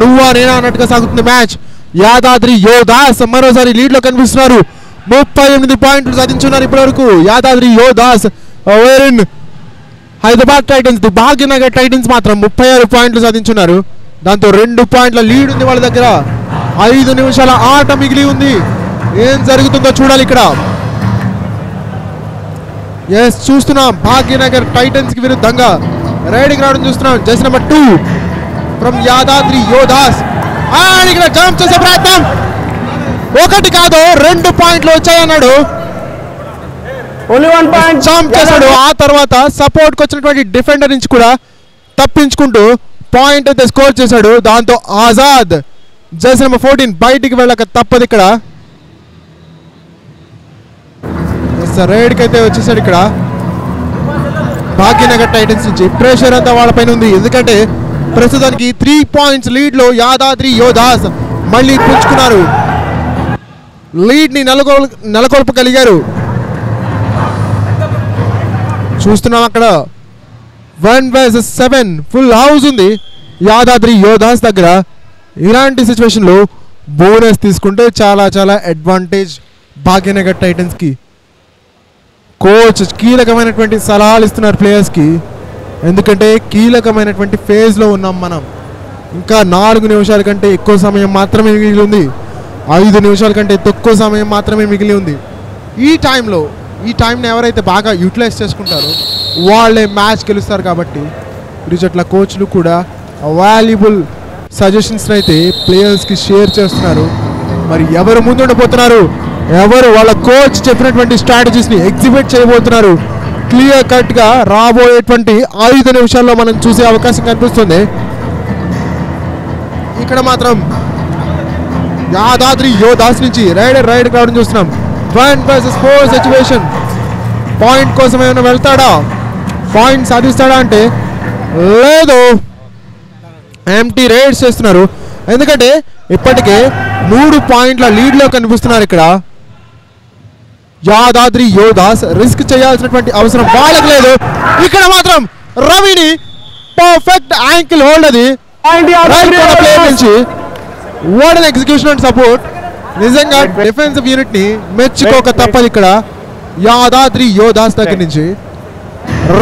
నువ్వా నేనా అన్నట్టుగా సాగుతుంది మ్యాచ్. యాదాద్రి యోధాస్ మరోసారి లీడ్లో కనిపిస్తున్నారు. 38 పాయింట్లు సాధించున్నారు ఇప్పటివరకు Yadadri Yoddhas. Wherein Hyderabad Titans the Bhagyanagar Titans మాత్రం 36 పాయింట్లు సాధించున్నారు. దాంతో 2 పాయింట్ల లీడ్ ఉంది వాళ్ళ దగ్గర. 5 నిమిషాల ఆట మిగిలి ఉంది. ఏం జరుగుతుందో చూడాలి ఇక్కడ. ఎస్ చూస్తున్నాం భాగ్యనగర్ టైటన్స్ కి విరుద్ధంగా రైడింగ్ రావడం చూస్తున్నాం. Jersey number 2 from Yadadri Yodhas. And ఇక్కడ జంప్ చేసే ప్రయత్నం. 1 కాదు 2 పాయింట్లు వచ్చాయన్నాడు. జంప్ చేశాడు. ఆ తర్వాత సపోర్ట్కి వచ్చినటువంటి డిఫెండర్ నుంచి కూడా తప్పించుకుంటూ పాయింట్ అయితే స్కోర్ చేశాడు. దాంతో ఆజాద్ జర్సీ నెంబర్ 14 బయటికి వెళ్ళక తప్పదు ఇక్కడ. రైడ్కి అయితే వచ్చేసాడు ఇక్కడ భాగ్యనగర్ టైటన్స్ నుంచి. ప్రెషర్ అంతా వాళ్ళపైన ఉంది. ఎందుకంటే ప్రస్తుతానికి 3 పాయింట్స్ లీడ్లో యాదాద్రి యోధాస్ మళ్ళీ పుంజుకున్నారు. లీడ్ని నెలకొల్పగలిగారు. చూస్తున్నాం అక్కడ 1 vs 7 ఫుల్ హౌస్ ఉంది యాదాద్రి యోధాస్ దగ్గర. ఇలాంటి సిచ్యువేషన్లో బోనస్ తీసుకుంటే చాలా చాలా అడ్వాంటేజ్ భాగ్యనగర్ టైటన్స్కి. కోచ్ కీలకమైనటువంటి సలహాలు ఇస్తున్నారు ప్లేయర్స్కి. ఎందుకంటే కీలకమైనటువంటి ఫేజ్లో ఉన్నాం మనం. ఇంకా 4 నిమిషాల కంటే ఎక్కువ సమయం మాత్రమే మిగిలి ఉంది. 5 నిమిషాల కంటే తక్కువ సమయం మాత్రమే మిగిలి ఉంది. ఈ టైంని ఎవరైతే బాగా యూటిలైజ్ చేసుకుంటారో వాళ్ళే మ్యాచ్ గెలుస్తారు. కాబట్టి ఇరు జట్ల కోచ్లు కూడా వాల్యుబుల్ సజెషన్స్ని అయితే ప్లేయర్స్కి షేర్ చేస్తున్నారు. మరి ఎవరు ముందుండిపోతున్నారు, ఎవరు వాళ్ళ కోచ్ చెప్పినటువంటి స్ట్రాటజీస్ని ఎగ్జిక్యూట్ చేయబోతున్నారు క్లియర్ కట్గా రాబోయేటువంటి 5 నిమిషాల్లో మనం చూసే అవకాశం కనిపిస్తుంది. ఇక్కడ మాత్రం యాదాద్రి యోధాస్ నుంచి రైడ్ కావడం చూస్తున్నాం. 1 vs 4 సిచ్యువేషన్. పాయింట్ కోసం ఏమైనా వెళ్తాడా, పాయింట్ సాధిస్తాడా అంటే లేదు. ఎంటీ రైడ్స్ చేస్తున్నారు. ఎందుకంటే ఇప్పటికే 3 పాయింట్ల లీడ్లో కనిపిస్తున్నారు ఇక్కడ యాదాద్రి యోధాస్. రిస్క్ చేయాల్సినటువంటి అవసరం వాళ్ళకి లేదు. ఇక్కడ మాత్రం రవిని పర్ఫెక్ట్ యాంకిల్ హోల్డ్ అది ప్లేయర్ నుంచి. What an execution and support. నిజంగా డిఫెన్సివ్ యూనిట్ ని మెచ్చుకోక తప్పదు ఇక్కడ యాదాద్రి యోధాస్ దగ్గర నుంచి.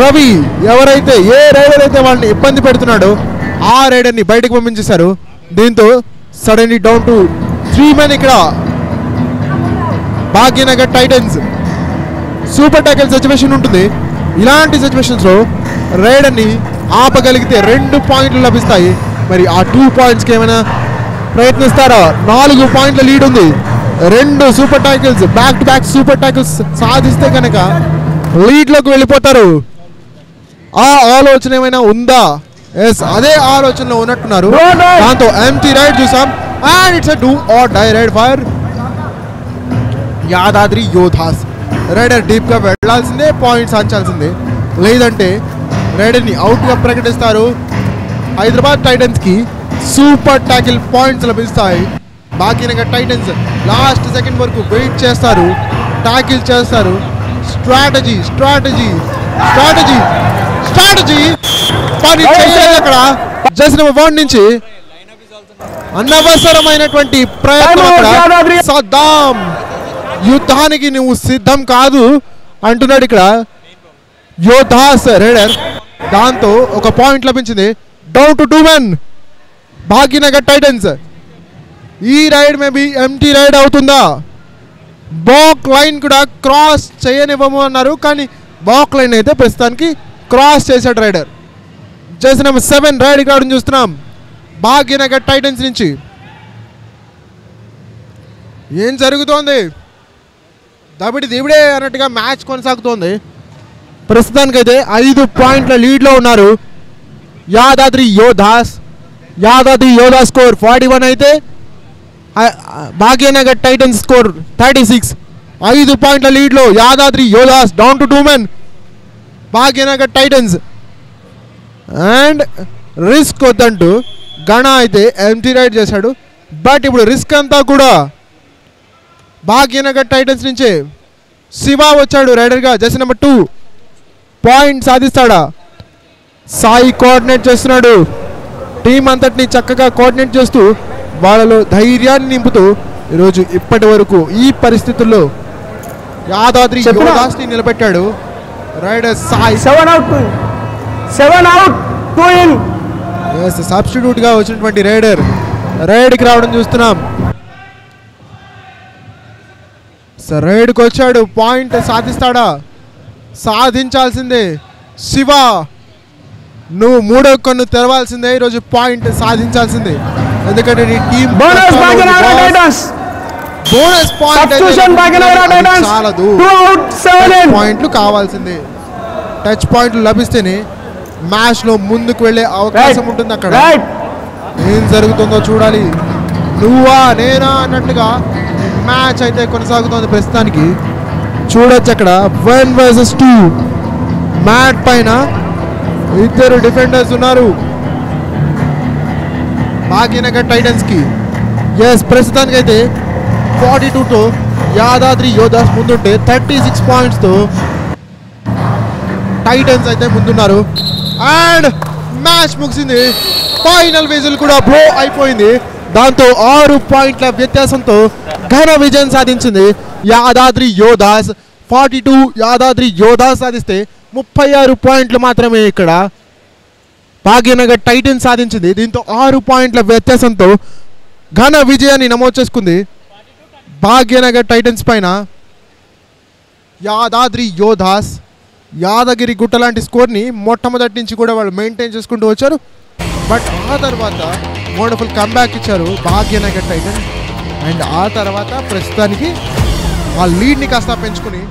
రవి ఎవరైతే ఏ రైడర్ అయితే వాళ్ళని ఇబ్బంది పెడుతున్నాడో ఆ రైడర్ని బయటకు పంపించేశారు. దీంతో సడన్లీ డౌన్ టు 3 men ఇక్కడ Bhagyanagar Titans. Super tackle situation ఉంటుంది. ఇలాంటి సిచ్యువేషన్స్లో రైడర్ని ఆపగలిగితే 2 పాయింట్లు లభిస్తాయి. మరి ఆ 2 పాయింట్స్కి ఏమైనా ప్రయత్నిస్తారా? 4 పాయింట్ల లీడ్ ఉంది. 2 super tackles, back to back super tackles సాధిస్తే కనుక లీడ్లోకి వెళ్ళిపోతారు. ఆ ఆలోచన ఏమైనా ఉందా? ఎస్, అదే ఆలోచనలో ఉన్నట్టున్నారు. దాంతో ఎంటీ రైడ్ చూసాం. And it's a do or die raid for Yadadri Yodhas. Raider డీప్గా వెళ్లాల్సిందే, పాయింట్స్ సాధించాల్సిందే, లేదంటే రైడర్ని అవుట్గా ప్రకటిస్తారు. హైదరాబాద్ టైటన్స్కి సూపర్ టాకిల్ పాయింట్స్ లభిస్తాయి. భాగ్యనగర్ టైటన్స్ లాస్ట్ సెకండ్ వరకు వెయిట్ చేస్తారు, టాకిల్ చేస్తారు. స్ట్రాటజీ స్ట్రాటజీ స్ట్రాటజీ స్ట్రాటజీ పని చేయాలి. అక్కడ జస్ట్ నెంబర్ 1 నుంచి అనవసరమైనటువంటి ప్రయత్నం. అక్కడ సద్దాం, యుద్ధానికి నువ్వు సిద్ధం కాదు అంటున్నాడు ఇక్కడ యోధాస్ రైడర్. దాంతో ఒక పాయింట్ లభించింది. Down to 2 men Bhagyanagar Titans. ఈ రైడ్ మేబీ ఎంటీ రైడ్ అవుతుందా? బాక్ లైన్ కూడా క్రాస్ చేయనివ్వము అన్నారు, కానీ బాక్ లైన్ అయితే ప్రస్తుతానికి క్రాస్ చేశాడు రైడర్. జస్ట్ నెంబర్ 7 రైడ్ కావడం చూస్తున్నాం భాగ్యనగర్ టైటన్స్ నుంచి. ఏం జరుగుతోంది? దబిడి దిబిడే అన్నట్టుగా మ్యాచ్ కొనసాగుతోంది. ప్రస్తుతానికైతే 5 పాయింట్ల లీడ్లో ఉన్నారు యాదాద్రి యోధాస్. యాదాద్రి యోధాస్ స్కోర్ 41 అయితే భాగ్యనగర్ టైటన్స్ స్కోర్ 36. 5 పాయింట్ల లీడ్లో Yadadri Yodhas. Down to 2 men Bhagyanagar Titans. And risk వద్దంటూ గణ అయితే ఎంటీ రైడ్ చేశాడు. బట్ ఇప్పుడు రిస్క్ అంతా కూడా భాగ్యనగర్ టైటన్స్ నుంచే. శివ వచ్చాడు రైడర్గా. జస్ట్ నెంబర్ 2 పాయింట్ సాధిస్తాడా? సాయి కోఆర్డినేట్ చేస్తున్నాడు. టీం అంతటిని చక్కగా కోఆర్డినేట్ చేస్తూ వాళ్ళలో ధైర్యాన్ని నింపుతూ ఈరోజు ఇప్పటి వరకు ఈ పరిస్థితుల్లో యాదాద్రి యోధాస్ని నిలబెట్టాడు raider Sai. 7 out 2 in. Substitute గా వచ్చినటువంటి రైడ్కి రావడం చూస్తున్నాం. రైడ్కి వచ్చాడు. పాయింట్ సాధిస్తాడా? సాధించాల్సిందే. శివ, నువ్వు 3వ కన్ను తెరవాల్సిందే. ఈరోజు పాయింట్ సాధించాల్సిందే, ఎందుకంటే నీ టీం బోనస్ పాయింట్ చాలదు, పాయింట్లు కావాల్సిందే. టచ్ పాయింట్లు లభిస్తేనే మ్యాచ్ లో ముందుకు వెళ్ళే అవకాశం ఉంటుంది. అక్కడ ఏం జరుగుతుందో చూడాలి. నువ్వా నేనా అన్నట్లుగా మ్యాచ్ అయితే కొనసాగుతోంది ప్రస్తుతానికి. చూడొచ్చు అక్కడ 1 versus 2 మ్యాట్ పైన 2 డిఫెండర్స్ ఉన్నారు భాగ్యనగర్ టైటన్స్ కి. ఎస్, ప్రస్తుతానికి అయితే 42తో యాదాద్రి యోధాస్ ముందుంటే 36 పాయింట్స్తో టైటన్స్ అయితే ముందున్నారు. అండ్ మ్యాచ్ ముగిసింది. ఫైనల్ విజిల్ కూడా బ్లో అయిపోయింది. దాంతో 6 పాయింట్ల వ్యత్యాసంతో ఘన విజయం సాధించింది యాదాద్రి యోధాస్. 42 యాదాద్రి యోధాస్ సాధిస్తే 36 పాయింట్లు మాత్రమే ఇక్కడ భాగ్యనగర్ టైటన్స్ సాధించింది. దీంతో 6 పాయింట్ల వ్యత్యాసంతో ఘన విజయాన్ని నమోదు చేసుకుంది భాగ్యనగర్ టైటన్స్ పైన. యాదాద్రి యోధాస్ యాదగిరి గుట్ట లాంటి స్కోర్ని మొట్టమొదటి నుంచి కూడా వాళ్ళు మెయింటైన్ చేసుకుంటూ వచ్చారు. బట్ ఆ తర్వాత వండర్ఫుల్ కంబ్యాక్ ఇచ్చారు భాగ్యనగర్ టైటన్స్. అండ్ ఆ తర్వాత ప్రస్తుతానికి ఆ లీడ్ని కాస్త పెంచుకుని